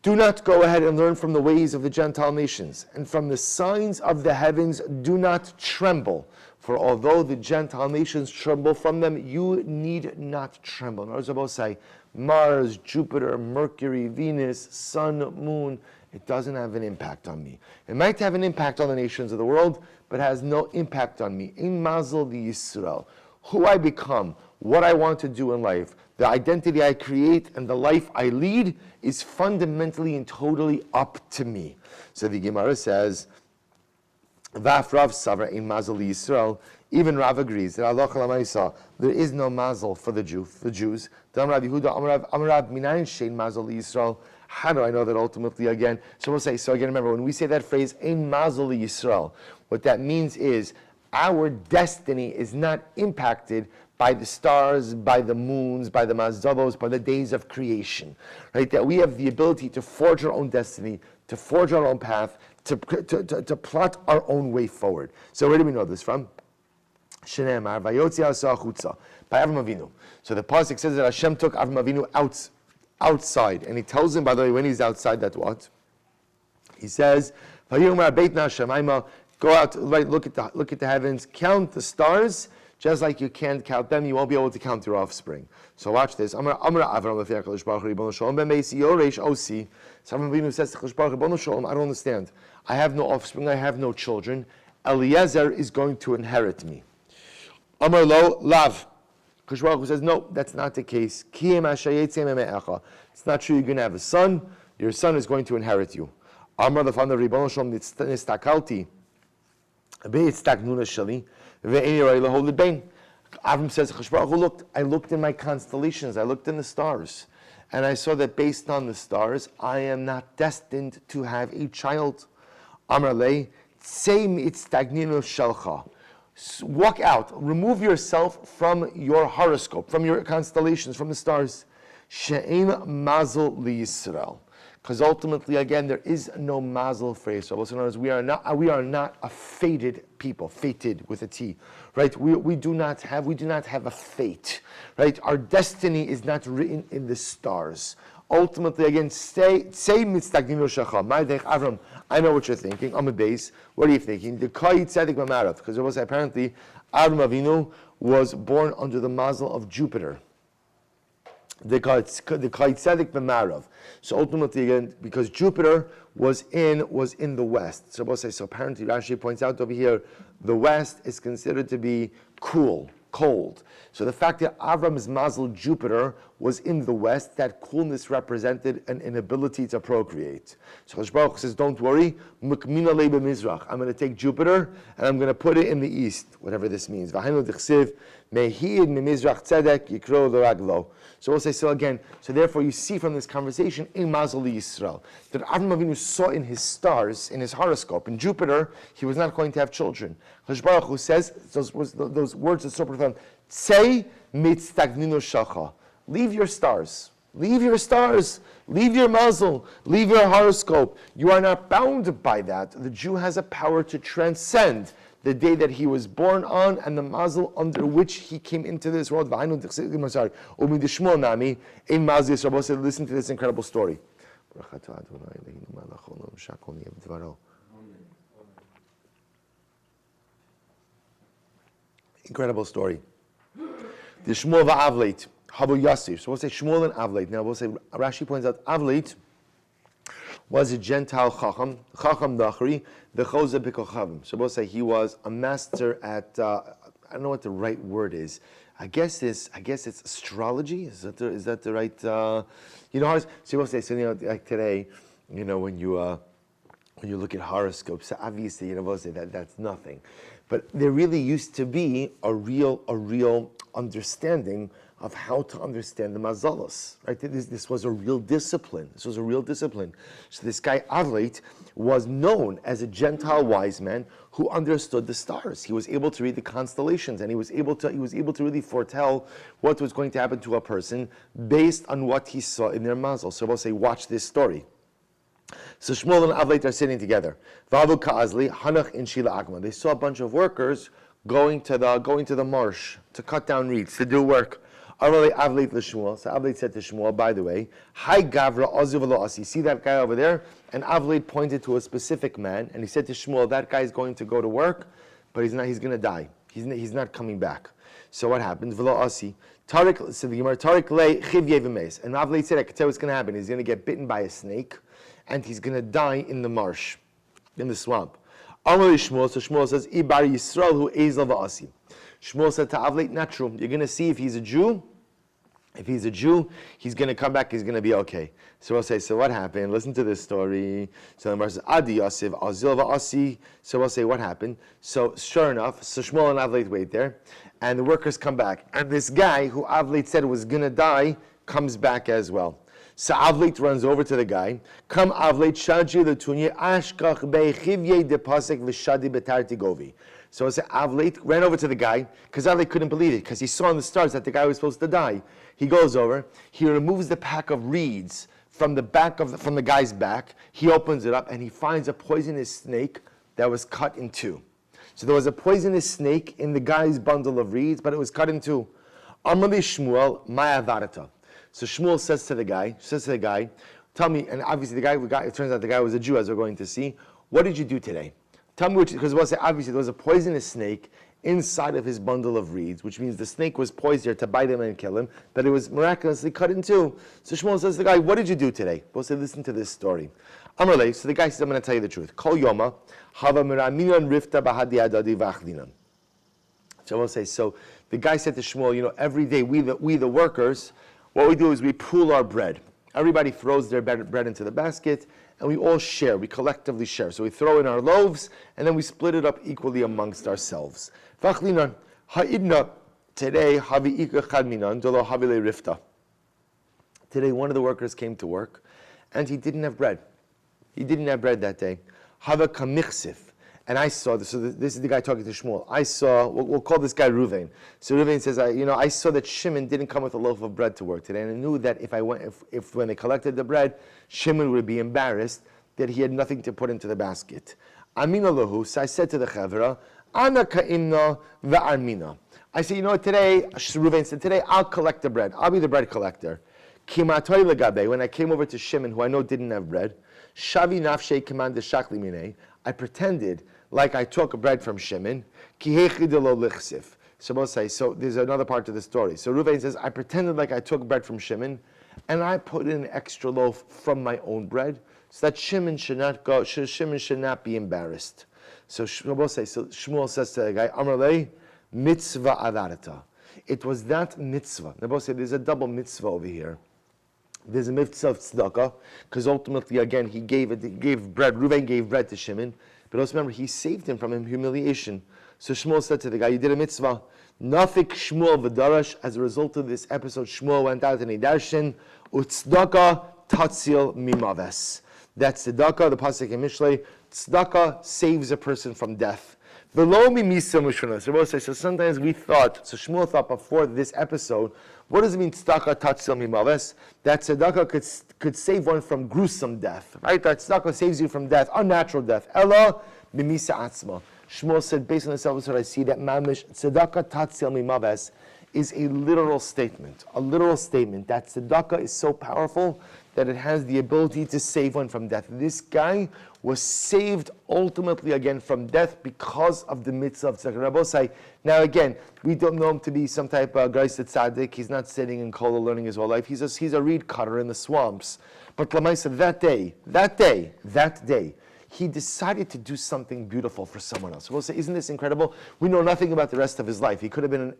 do not go ahead and learn from the ways of the Gentile nations, and from the signs of the heavens do not tremble. For although the Gentile nations tremble from them, you need not tremble. In other words, I will say, Mars, Jupiter, Mercury, Venus, Sun, Moon, it doesn't have an impact on me. It might have an impact on the nations of the world, but has no impact on me. In Mazel the Yisrael, who I become, what I want to do in life, the identity I create, and the life I lead is fundamentally and totally up to me. So the Gemara says, Vaf Rav Savra in Mazel Yisrael. Even Rav agrees that Allah Lamaisa, there is no mazel for the Jews. Amrav Yehuda, Amrav Minayin Shein Mazel Yisrael. How do I know that ultimately again? So we'll say, so again, remember, when we say that phrase, Ein Mazel Yisrael, what that means is our destiny is not impacted by the stars, by the moons, by the mazalos, by the days of creation. Right? That we have the ability to forge our own destiny, to forge our own path, to plot our own way forward. So where do we know this from? Shenemar, Vayotzi Asa Chutza, by Avram Avinu. So the pasuk says that Hashem took Avram Avinu outside, and he tells him, by the way, when he's outside, that what? He says, "Vayomar Beitna Shemaima." Go out, right, look at the heavens, count the stars, just like you can't count them, you won't be able to count your offspring. So watch this. Amar Avram Lefei HaKadosh Baruch Hu Ribono Shalom Ben Meisi Yoresh Osi. So Avram Avinu says to HaKadosh Baruch Hu, Ribono Shalom, I don't understand. I have no offspring, I have no children. Eliezer is going to inherit me. Amar Lo Lav. HaKadosh Baruch Hu says, no, that's not the case. It's not true, you're going to have a son, your son is going to inherit you. Amar Lefanav Ribono Shalom Nistakalti. Avram says, I looked in my constellations, I looked in the stars, and I saw that based on the stars, I am not destined to have a child. Walk out, remove yourself from your horoscope, from your constellations, from the stars. She'ein mazel liyisrael. Because ultimately, again, there is no mazel for Yisrael. So in other words, we are not a fated people, fated with a T, right? We do not have a fate, right? Our destiny is not written in the stars. Ultimately, again, say mitztagnim shacham. Avram, I know what you're thinking. I'm a base. What are you thinking? The Kayit Tzedek B'Marav, because there was apparently Avram Avinu was born under the mazel of Jupiter. The Kayit Tzedek B'Marav. So ultimately, again, because Jupiter was in the west. So apparently Rashi points out over here, the west is considered to be cool, cold. So the fact that Avram's mazel Jupiter was in the west. That coolness represented an inability to procreate. So Hakadosh Baruch Hu says, don't worry, Mukmina le b'mizrach. I'm going to take Jupiter and I'm going to put it in the east, whatever this means. V'hainu d'chsiv, mehid mimizrach tzedek yikro l'raglo. So we'll say, so again, so therefore you see from this conversation, in Mazel Yisrael, that Avram Avinu saw in his stars, in his horoscope, in Jupiter, he was not going to have children. Hakadosh Baruch Hu says, those words are so profound, Tzei mitztagninu shacha. Leave your stars. Leave your stars. Leave your mazel. Leave your horoscope. You are not bound by that. The Jew has a power to transcend the day that he was born on and the mazel under which he came into this world. Listen to this incredible story. Incredible story. The Shmuel va'Avleit, Habu Yasir. So we'll say Shmuel and Avleit. Now we'll say, Rashi points out, Avleit was a Gentile Chacham Dachri, the Choza B'Kochavim. So we'll say he was a master at, I don't know what the right word is. I guess it's astrology. Is that the right, so we'll say, like today, when you look at horoscopes, so obviously, we'll say that's nothing. But there really used to be a real understanding of how to understand the mazalos, right? This was a real discipline. So this guy Avleit was known as a Gentile wise man who understood the stars. He was able to read the constellations, and he was able to really foretell what was going to happen to a person based on what he saw in their mazel. So we'll say, watch this story. So Shmuel and Avleit are sitting together. Vavu ka'azli hanach in shila agma. They saw a bunch of workers going to the marsh to cut down reeds to do work. Amalei Avleit l'Shmuel. So Avleit said to Shmuel, by the way, Hi Gavra Ozu v'lo asi. See that guy over there? And Avleit pointed to a specific man, and he said to Shmuel, that guy is going to go to work, but he's not. He's going to die. He's not coming back. So what happened? V'lo asi. Tarik. So the Gemara Tarik le chivye v'meis. And Avleit said, I can tell you what's going to happen. He's going to get bitten by a snake, and he's going to die in the marsh, in the swamp. Amalei Shmuel. So Shmuel says, Ibar Yisrael hu ezel v'asi. Shmuel said to Avleit, not true. You're going to see if he's a Jew. If he's a Jew, he's going to come back, he's going to be okay. So we'll say, so what happened? Listen to this story. So the Gemara says, Adi Yasiv, Azil va'asi. So we'll say, what happened? So sure enough, so Shmuel and Avleit wait there, and the workers come back. And this guy who Avleit said was going to die comes back as well. So Avleit runs over to the guy. Come Avleit, shaji l'tunye, ashkach be'chivye depasek v'shadi betarti govi. So Avleit ran over to the guy, because Avleit couldn't believe it, because he saw in the stars that the guy was supposed to die. He goes over, he removes the pack of reeds from the guy's back, he opens it up, and he finds a poisonous snake that was cut in two. So there was a poisonous snake in the guy's bundle of reeds, but it was cut in two. Amali Shmuel, Ma'avarata. So Shmuel says to the guy, tell me, and obviously it turns out the guy was a Jew, as we're going to see, what did you do today? Tell me because we'll say obviously there was a poisonous snake inside of his bundle of reeds, which means the snake was poised here to bite him and kill him, but it was miraculously cut in two. So Shmuel says to the guy, what did you do today? We'll say, listen to this story. Amalei, so the guy says, I'm going to tell you the truth. Kol Yoma, Hava Miraminan Rifta Bahadi Adadi Vachlinan. So we'll say, so the guy said to Shmuel, every day we the workers, what we do is we pool our bread. Everybody throws their bread into the basket, and we all share, we collectively share. So we throw in our loaves, and then we split it up equally amongst ourselves. Vachlinan, ha'idna, today, havi ika chadminan, dolo havile rifta. Today, one of the workers came to work, and he didn't have bread. He didn't have bread that day. Hava kamichsif. And I saw this, so this is the guy talking to Shmuel. I saw, we'll call this guy Ruvain. So Ruvain says, I saw that Shimon didn't come with a loaf of bread to work today, and I knew that if when they collected the bread, Shimon would be embarrassed that he had nothing to put into the basket. Amina lahu, so I said to the Chavra, Ana ka'imna va'armina. I said, today, Ruvain said, today I'll collect the bread. I'll be the bread collector. Kimatoi legabe, when I came over to Shimon, who I know didn't have bread, Shavi nafshei kiman deshakli minei, I pretended like I took bread from Shimon. So we'll say, so there's another part to the story. So Ruvain says, I pretended like I took bread from Shimon, and I put in an extra loaf from my own bread, so that Shimon should not be embarrassed. So we'll say, so Shmuel says to the guy, Amrlei, mitzvah avarata. It was that mitzvah. Rabbi said there's a double mitzvah over here. There's a mitzvah of tzedakah, because ultimately, again, he gave bread. Reuven gave bread to Shimon, but also remember, he saved him from humiliation. So Shmuel said to the guy, you did a mitzvah. Nafik Shmuel v'darash. As a result of this episode, Shmuel went out and he darshan, u'tzedakah tatzil mimaves. That's tzedakah, the pasuk in Mishlei. Tzedakah saves a person from death. V'lo mimisa mushana. So sometimes we thought, so Shmuel thought before this episode, what does it mean tzedakah tatzil mimaves? That tzedakah could save one from gruesome death, right? That tzedakah saves you from death, unnatural death. Ella mimisa atzma. Shmuel said, based on this episode, I see that mamish tzedakah tatzil mimaves is a literal statement. A literal statement that tzedakah is so powerful that it has the ability to save one from death. This guy was saved ultimately again from death because of the mitzvah of tzedakah. Rabbosai, now again, we don't know him to be some type of Geised tzaddik. He's not sitting in Kola learning his whole life. He's a reed cutter in the swamps. But Lamaisa, that day, he decided to do something beautiful for someone else. We'll say, isn't this incredible? We know nothing about the rest of his life. He could have been an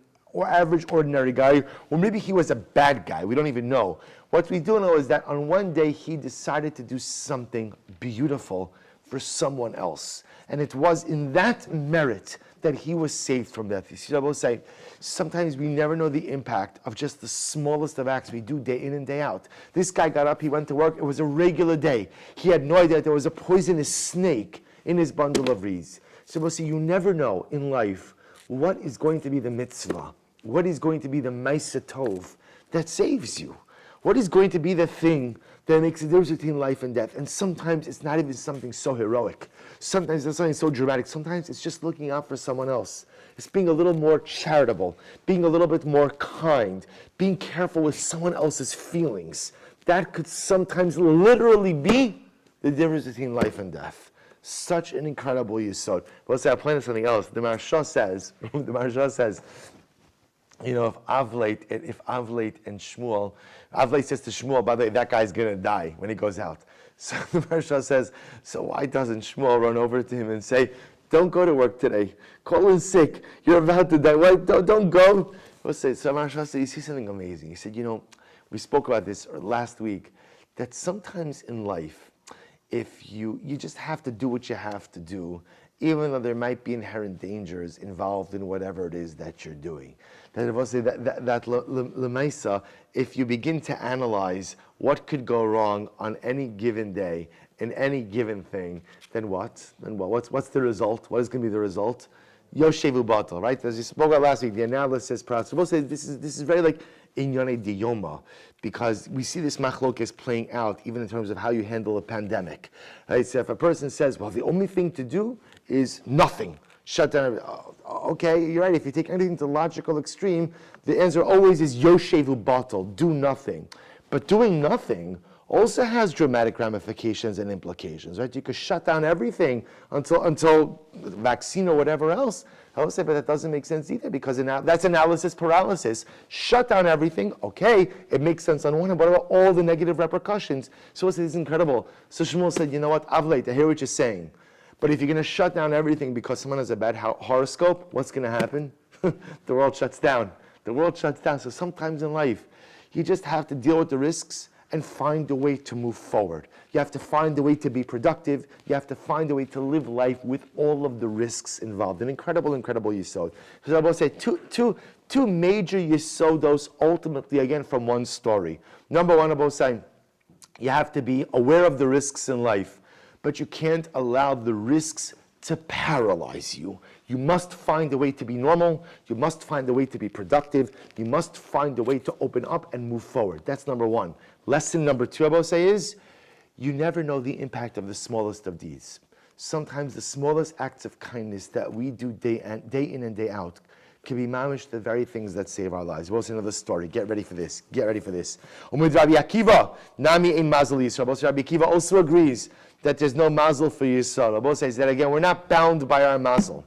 average, ordinary guy, or maybe he was a bad guy. We don't even know. What we do know is that on one day, he decided to do something beautiful for someone else. And it was in that merit that he was saved from death. You see what I will say? Sometimes we never know the impact of just the smallest of acts we do day in and day out. This guy got up, he went to work, it was a regular day. He had no idea that there was a poisonous snake in his bundle of reeds. So we'll see, you never know in life what is going to be the mitzvah, what is going to be the ma'aseh tov that saves you. What is going to be the thing that makes a difference between life and death? And sometimes it's not even something so heroic. Sometimes it's something so dramatic. Sometimes it's just looking out for someone else. It's being a little more charitable, being a little bit more kind, being careful with someone else's feelings. That could sometimes literally be the difference between life and death. Such an incredible yesod. But let's say I'll plan to something else. The Maharsha says, you know, if Avleit and Shmuel, Avleit says to Shmuel, by the way, that guy's going to die when he goes out. So the Maharsha says, so why doesn't Shmuel run over to him and say, don't go to work today. Call in sick. You're about to die. Why? Don't go. So Maharsha said, you see something amazing. He said, you know, we spoke about this last week, that sometimes in life, if you just have to do what you have to do, even though there might be inherent dangers involved in whatever it is that you're doing. That l'maisa, if you begin to analyze what could go wrong on any given day, in any given thing, then what? What's the result? What is going to be the result? Yoshevu batal, right? As you spoke about last week, the analysis process. We'll say this is very like inyane diyoma, because we see this machlokes playing out even in terms of how you handle a pandemic. Right? So if a person says, well, the only thing to do is nothing, shut down. Okay, you're right. If you take anything to the logical extreme, the answer always is Yoshevu batal, do nothing. But doing nothing also has dramatic ramifications and implications, right? You could shut down everything until vaccine or whatever else. I would say, but that doesn't make sense either, because that's analysis paralysis. Shut down everything, okay, it makes sense on one hand, but what about all the negative repercussions? So it's incredible. So Shmuel said, you know what, Avleit, I hear what you're saying. But if you're going to shut down everything because someone has a bad horoscope, what's going to happen? The world shuts down. The world shuts down. So sometimes in life, you just have to deal with the risks and find a way to move forward. You have to find a way to be productive. You have to find a way to live life with all of the risks involved. An incredible yesod. So I will say two major yesodos ultimately, again, from one story. Number one, I will say, you have to be aware of the risks in life, but you can't allow the risks to paralyze you. You must find a way to be normal. You must find a way to be productive. You must find a way to open up and move forward. That's number one. Lesson number two, I will say, is you never know the impact of the smallest of deeds. Sometimes the smallest acts of kindness that we do day in and day out can be mamish the very things that save our lives. We'll see another story. Get ready for this. Rabbi Akiva, Nami ein mazel Yisrael. Rabbi Akiva also agrees that there's no mazel for Yisrael. Rabbi says that again, we're not bound by our mazel.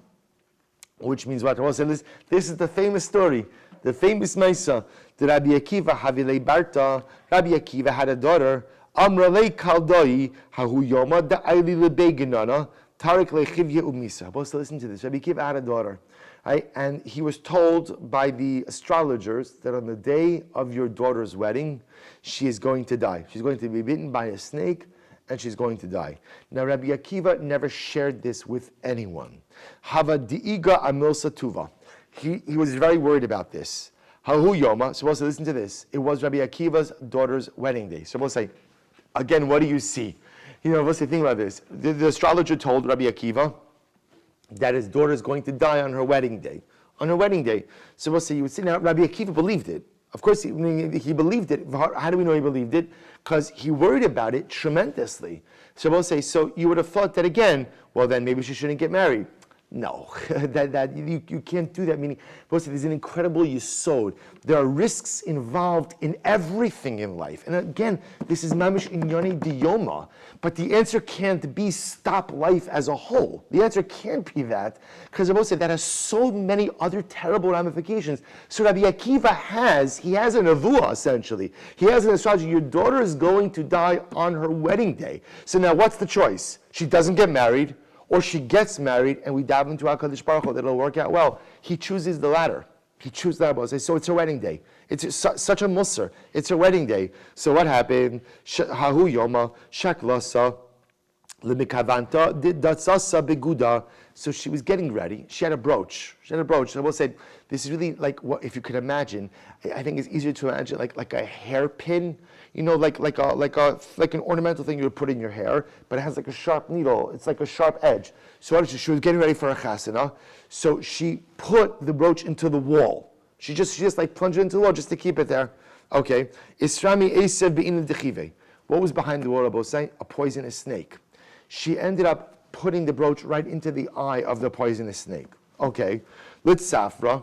Which means what? Rabbi says, this is the famous story, the famous Maisa. The Rabbi Akiva Havilei Barta. Rabbi Akiva had a daughter. Amralei Kaldoi Hahu Yoma Da'ayli Lebeginana Tarik lechivya umisa. Supposed to listen to this. Rabbi Akiva had a daughter, right? And he was told by the astrologers that on the day of your daughter's wedding, she is going to die. She's going to be bitten by a snake, and she's going to die. Now, Rabbi Akiva never shared this with anyone. Hava di'iga amilsa tuva. He was very worried about this. Hahu Yoma, supposed to listen to this. It was Rabbi Akiva's daughter's wedding day. Supposed to say, again, what do you see? What's the thing about this? The astrologer told Rabbi Akiva that his daughter is going to die on her wedding day. On her wedding day. Supposed to say, you would say, now Rabbi Akiva believed it. Of course, he believed it. How do we know he believed it? Because he worried about it tremendously. Supposed to say, so you would have thought that again, well then maybe she shouldn't get married. No, you can't do that. Meaning, there's an incredible yesod. There are risks involved in everything in life. And again, this is mamish inyoni diyoma. But the answer can't be stop life as a whole. The answer can't be that, because that has so many other terrible ramifications. So Rabbi Akiva has a nevuah essentially. He has an astrology. Your daughter is going to die on her wedding day. So now what's the choice? She doesn't get married, or she gets married, and we dive into HaKadosh Baruch Hu that it'll work out well. He chooses the latter. He chooses the latter. So it's her wedding day. It's such a musar. It's her wedding day. So what happened? Hahu Yoma Shaklasa Limikavanta Datsasa Beguda. So she was getting ready. She had a brooch. So I will say, this is really like what, if you could imagine. I think it's easier to imagine like a hairpin. Like an ornamental thing you would put in your hair, but it has like a sharp needle. It's like a sharp edge. So she was getting ready for a chasana. So she put the brooch into the wall. She just like plunged it into the wall just to keep it there. Okay. Isrami Esev be'in dechive. What was behind the wall? A poisonous snake. She ended up putting the brooch right into the eye of the poisonous snake. Okay. Let's safra.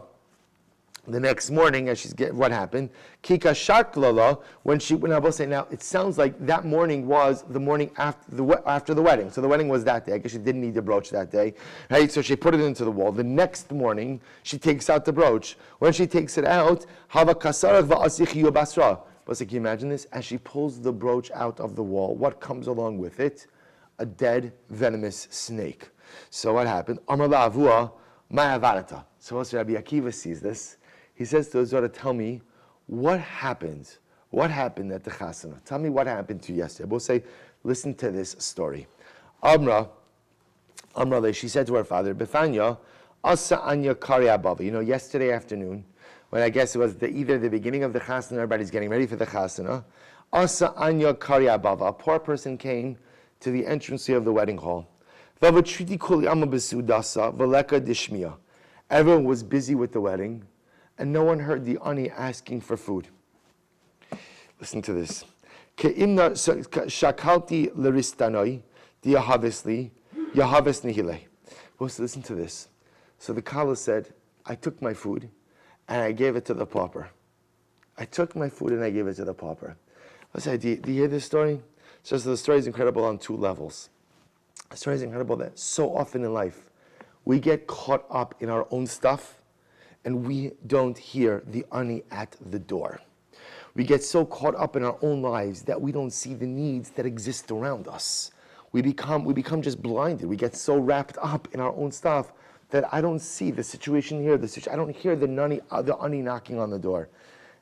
The next morning, as what happened? Kika shaklala, when I will say now, it sounds like that morning was the morning after the wedding. So the wedding was that day. I guess she didn't need the brooch that day, right? So she put it into the wall. The next morning, she takes out the brooch. When she takes it out, hava kasarach va'asich basra. But can you imagine this? As she pulls the brooch out of the wall, what comes along with it? A dead, venomous snake. So what happened? Amar la'avua ma'avarata. So once Rabbi Akiva sees this, he says to his daughter, tell me, what happened? What happened at the chasana? Tell me what happened to you yesterday. We'll say, listen to this story. Amra, she said to her father, Befanya, asa anya kari abava. Yesterday afternoon, when I guess it was either the beginning of the chasana, everybody's getting ready for the chasana, asa anya kari abava. A poor person came to the entrance of the wedding hall. Everyone was busy with the wedding, and no one heard the ani asking for food. Listen to this. Shakalti liristanoi diyahavesli yahaves nihile. Listen to this. So the Kala said, I took my food and I gave it to the pauper. I took my food and I gave it to the pauper. Let's say, do you hear this story? So the story is incredible on two levels. The story is incredible that so often in life, we get caught up in our own stuff and we don't hear the ani at the door. We get so caught up in our own lives that we don't see the needs that exist around us. We become just blinded. We get so wrapped up in our own stuff that I don't see the situation here. I don't hear the ani knocking on the door.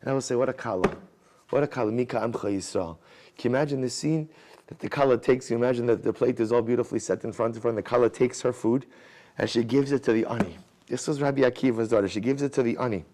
And I will say, what a kala. What a kala. Mika amcha Yisrael. Can you imagine the scene that the kala takes? You imagine that the plate is all beautifully set in front of her, and the kala takes her food and she gives it to the ani. This was Rabbi Akiva's daughter. She gives it to the ani.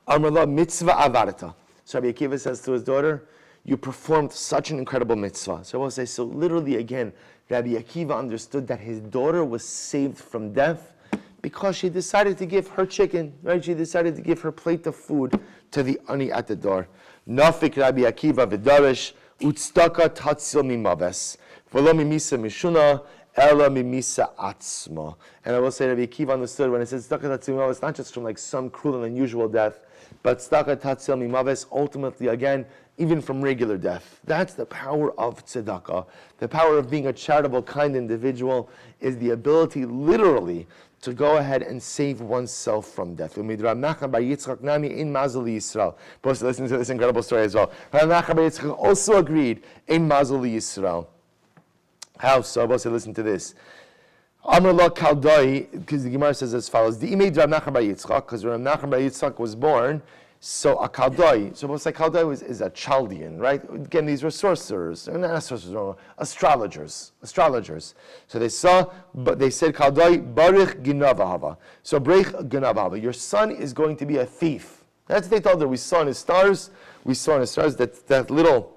Amrullah mitzvah avarta. So Rabbi Akiva says to his daughter, you performed such an incredible mitzvah. So I will say, so literally again, Rabbi Akiva understood that his daughter was saved from death because she decided to give her chicken, right? She decided to give her plate of food to the ani at the door. Nafik Rabbi Akiva v'darish utstaka tatzil mimaves v'lo mimisa mishuna ela mimisa atzma. And I will say Rabbi Akiva understood when it says tzedakah tatzil mimaves, not just from like some cruel and unusual death, but tzedakah tatzil mimaves, ultimately again, even from regular death. That's the power of tzedakah. The power of being a charitable, kind individual is the ability, literally, to go ahead and save oneself from death. But listen to this incredible story as well. Also agreed in Mazal Yisrael How so? Listen to this. Amrullah Kaldai, because the Gemara says as follows: the image Rav Nachman bar Yitzchak, because Rav Nachman bar Yitzchak was born. So a Kaldai, so what's like Kaldai is a Chaldean, right? Again, these were sorcerers, not sorcerers, no, astrologers. So they saw, but they said Kaldai Barich Ginavahava. So Barich Ginavahava, your son is going to be a thief. That's what they told her. We saw in his stars. That little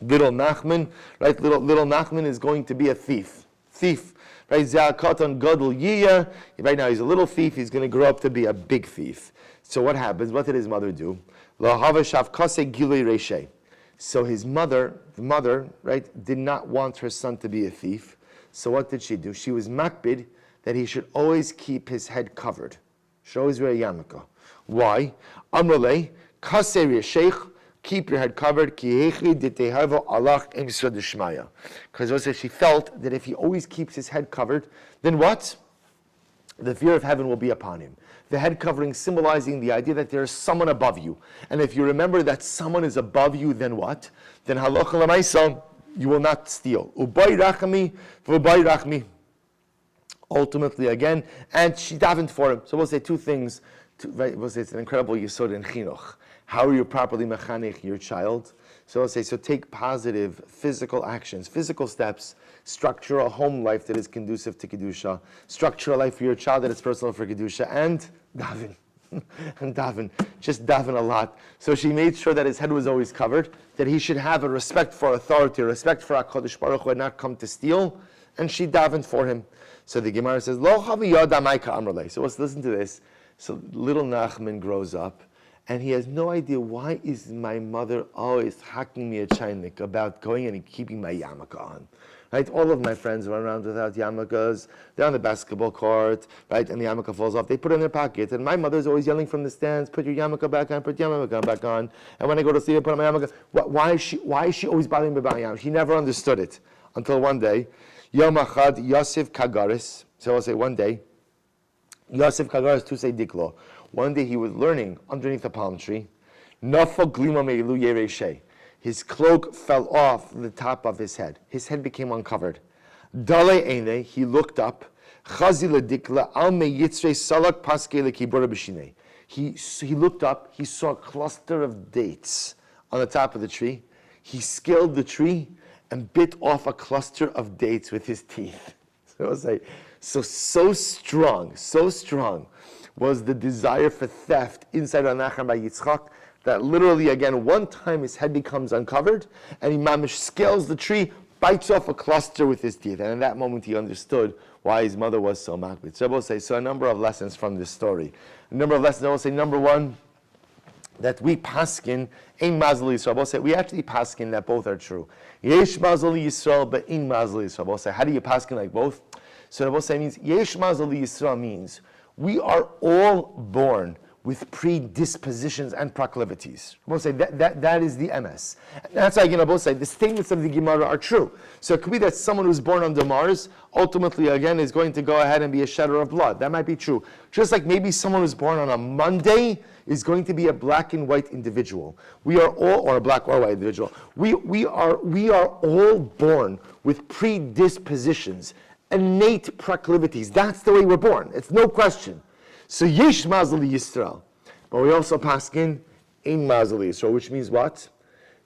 Nachman, right? Little Nachman is going to be a thief. Right? Za'akatan Gadol Yiyah. Right now he's a little thief. He's going to grow up to be a big thief. So what happens? What did his mother do? So his mother, the mother, right, did not want her son to be a thief. So what did she do? She was makbid that he should always keep his head covered. Should always wear a yarmulke. Why? Amrullah kasei sheikh. Keep your head covered. Because she felt that if he always keeps his head covered, then what? The fear of heaven will be upon him. The head covering symbolizing the idea that there is someone above you. And if you remember that someone is above you, then what? Then halacha l'maisa, you will not steal. Ubay rachmi v'ubay rachmi. Ultimately again, and she davened for him. So we'll say two things. We'll say it's an incredible yesod in chinuch. How are you properly mechanech your child? So I'll say, so take positive physical actions, physical steps, structure a home life that is conducive to Kedusha, structure a life for your child that is personal for Kedusha, and daven. And daven. Just daven a lot. So she made sure that his head was always covered, that he should have a respect for authority, a respect for HaKadosh Baruch Hu, and not come to steal, and she davened for him. So the Gemara says, Lo havi yada maika amrullah. So let's listen to this. So little Nachman grows up, and he has no idea, why is my mother always hacking me a chaynik about going and keeping my yarmulke on? Right? All of my friends run around without yarmulkes. They're on the basketball court, right? And the yarmulke falls off. They put it in their pocket. And my mother's always yelling from the stands, put your yarmulke back on, put your yarmulke back on. And when I go to sleep, I put on my yarmulke. Why is she always bothering me about yarmulke? He never understood it. Until one day, Yom Achad Yosef Kagaris. So I'll say one day, Yosef Kagaris to say Diklo. One day he was learning underneath a palm tree. Nafal glima me'ilu yereshe. His cloak fell off the top of his head. His head became uncovered. Dale eine, he looked up. Chazila dikla al me yitzre salak paske lekibura b'shinei. He looked up. He saw a cluster of dates on the top of the tree. He scaled the tree and bit off a cluster of dates with his teeth. So I was like, so strong was the desire for theft inside Rav Nachman bar Yitzchak that literally, again, one time his head becomes uncovered and he mamish scales the tree, bites off a cluster with his teeth. And in that moment he understood why his mother was so makbid. So I will say, so a number of lessons from this story. A number of lessons, I will say, number one, that we paskin, ein mazel Yisrael. I will say, we actually paskin that both are true. Yesh mazel Yisrael, but ein mazel Yisrael. I will say, how do you paskin like both? So I will say means, yesh mazel Yisrael means, we are all born with predispositions and proclivities. We'll say that is the MS. That's why, both say the statements of the Gemara are true. So it could be that someone who's born under Mars ultimately, again, is going to go ahead and be a shedder of blood. That might be true. Just like maybe someone who's born on a Monday is going to be a black and white individual. We are all, or a black or white individual. We are all born with predispositions, innate proclivities. That's the way we're born. It's no question. So yesh mazel Yisrael, but we also paskin ein mazel Yisrael, which means what?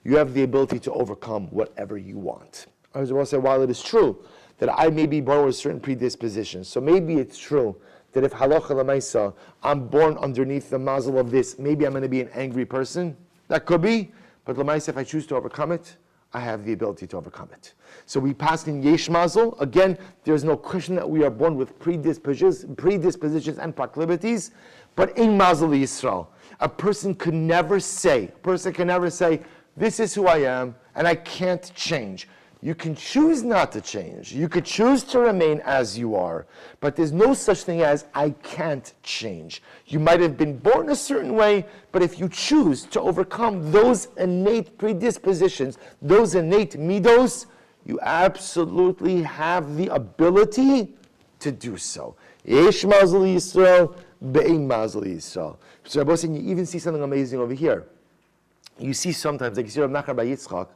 You have the ability to overcome whatever you want. I was going to say, while it is true that I may be born with certain predispositions, so maybe it's true that if halacha l'maisa, I'm born underneath the mazel of this, maybe I'm going to be an angry person. That could be, but l'maisa, if I choose to overcome it, I have the ability to overcome it. So we pass in yesh mazel. Again, there's no question that we are born with predispositions and proclivities, but in mazel Yisrael, a person can never say, this is who I am, and I can't change. You can choose not to change. You could choose to remain as you are, but there's no such thing as I can't change. You might have been born a certain way, but if you choose to overcome those innate predispositions, those innate midos, you absolutely have the ability to do so. Yesh mazel Yisrael, be'ein mazel Yisrael. So Rabbi, you even see something amazing over here. You see sometimes, like you see Rav Nachman bar Yitzchak,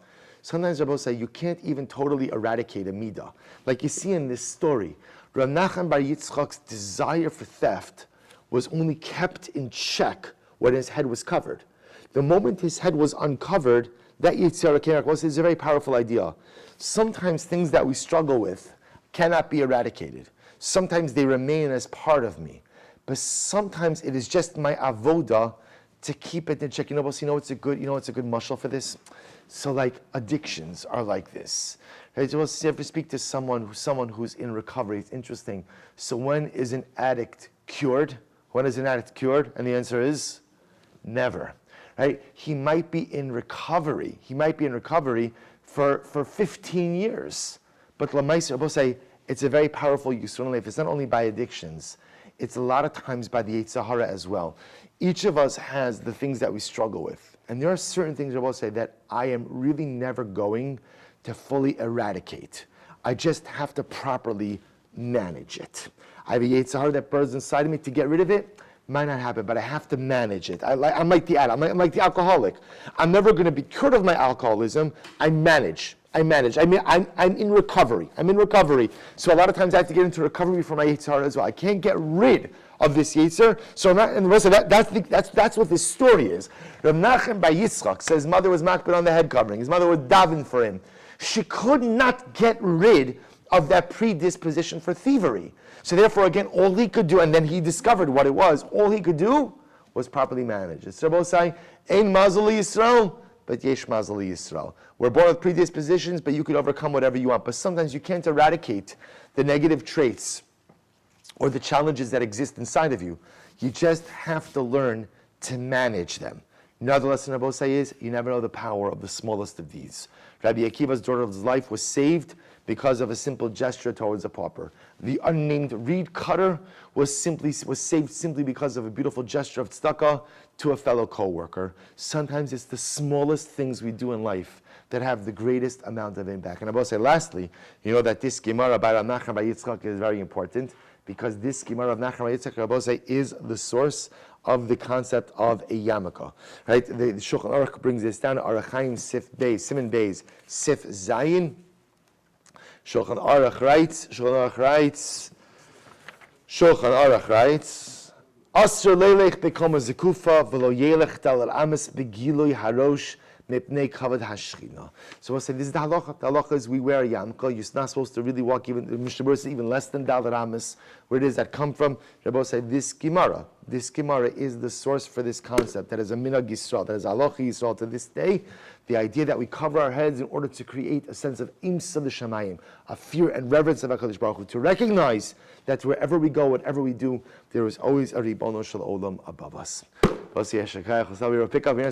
Sometimes Rabbi say you can't even totally eradicate a midah. Like you see in this story, Rav Nachman Bar Yitzchak's desire for theft was only kept in check when his head was covered. The moment his head was uncovered, that Yitzhak came across. This is a very powerful idea. Sometimes things that we struggle with cannot be eradicated. Sometimes they remain as part of me. But sometimes it is just my avoda to keep it in check. You know what's a good mashal for this? So like addictions are like this. Right? So if you ever speak to someone who's in recovery, it's interesting. So when is an addict cured? When is an addict cured? And the answer is never. Right? He might be in recovery. For 15 years. But Lamaisa, I will say, it's a very powerful Yisrael life. It's not only by addictions, it's a lot of times by the Yetzer Hara as well. Each of us has the things that we struggle with. And there are certain things I will say that I am really never going to fully eradicate. I just have to properly manage it. I have a Yetzer Hara that burns inside of me. To get rid of it might not happen, but I have to manage it. I'm like the addict. I'm like the alcoholic. I'm never going to be cured of my alcoholism. I manage. I'm in recovery. So a lot of times I have to get into recovery for my Yetzer Hara as well. I can't get rid of this Yetzer. So I'm not, and the rest of that's what this story is. Rav Nachman Bar Yitzchak says his mother was makbid on the head covering. His mother would daven for him. She could not get rid of that predisposition for thievery. So therefore, again, all he could do, and then he discovered what it was, all he could do was properly manage. It's Rabbi say, Ein Mazel Yisrael, but Yesh Mazel Yisrael. We're born with predispositions, but you could overcome whatever you want. But sometimes you can't eradicate the negative traits or the challenges that exist inside of you. You just have to learn to manage them. Another lesson Rabbi say is, you never know the power of the smallest of these. Rabbi Akiva's daughter's life was saved because of a simple gesture towards a pauper. The unnamed reed cutter was saved simply because of a beautiful gesture of tzedakah to a fellow co-worker. Sometimes it's the smallest things we do in life that have the greatest amount of impact. And I will say, lastly, you know that this Gemara by Rav Nachman Bar Yitzchak is very important because this Gemara of Nachman Bar Yitzchak, I will say, is the source of the concept of a yarmulke. Right? The Shulchan Aruch brings this down. Arachaim Sif Beis, Siman Beis, Sif Zayin. Shulchan Aruch writes, Asr leilech bekoma zekufa v'lo yelech dal ames begilui harosh mipnei kavod hashchina. So we'll say this is the halacha. The halacha is we wear a yarmulke. You're not supposed to really walk even less than dal ames. Where does that come from? Rabbi said this Gemara is the source for this concept. That is a minhag Yisrael. That is halacha Yisrael to this day. The idea that we cover our heads in order to create a sense of imsa l'shamayim, a fear and reverence of HaKadosh Baruch Hu, to recognize that wherever we go, whatever we do, there is always a Ribono Shel Olam above us. We'll pick up here.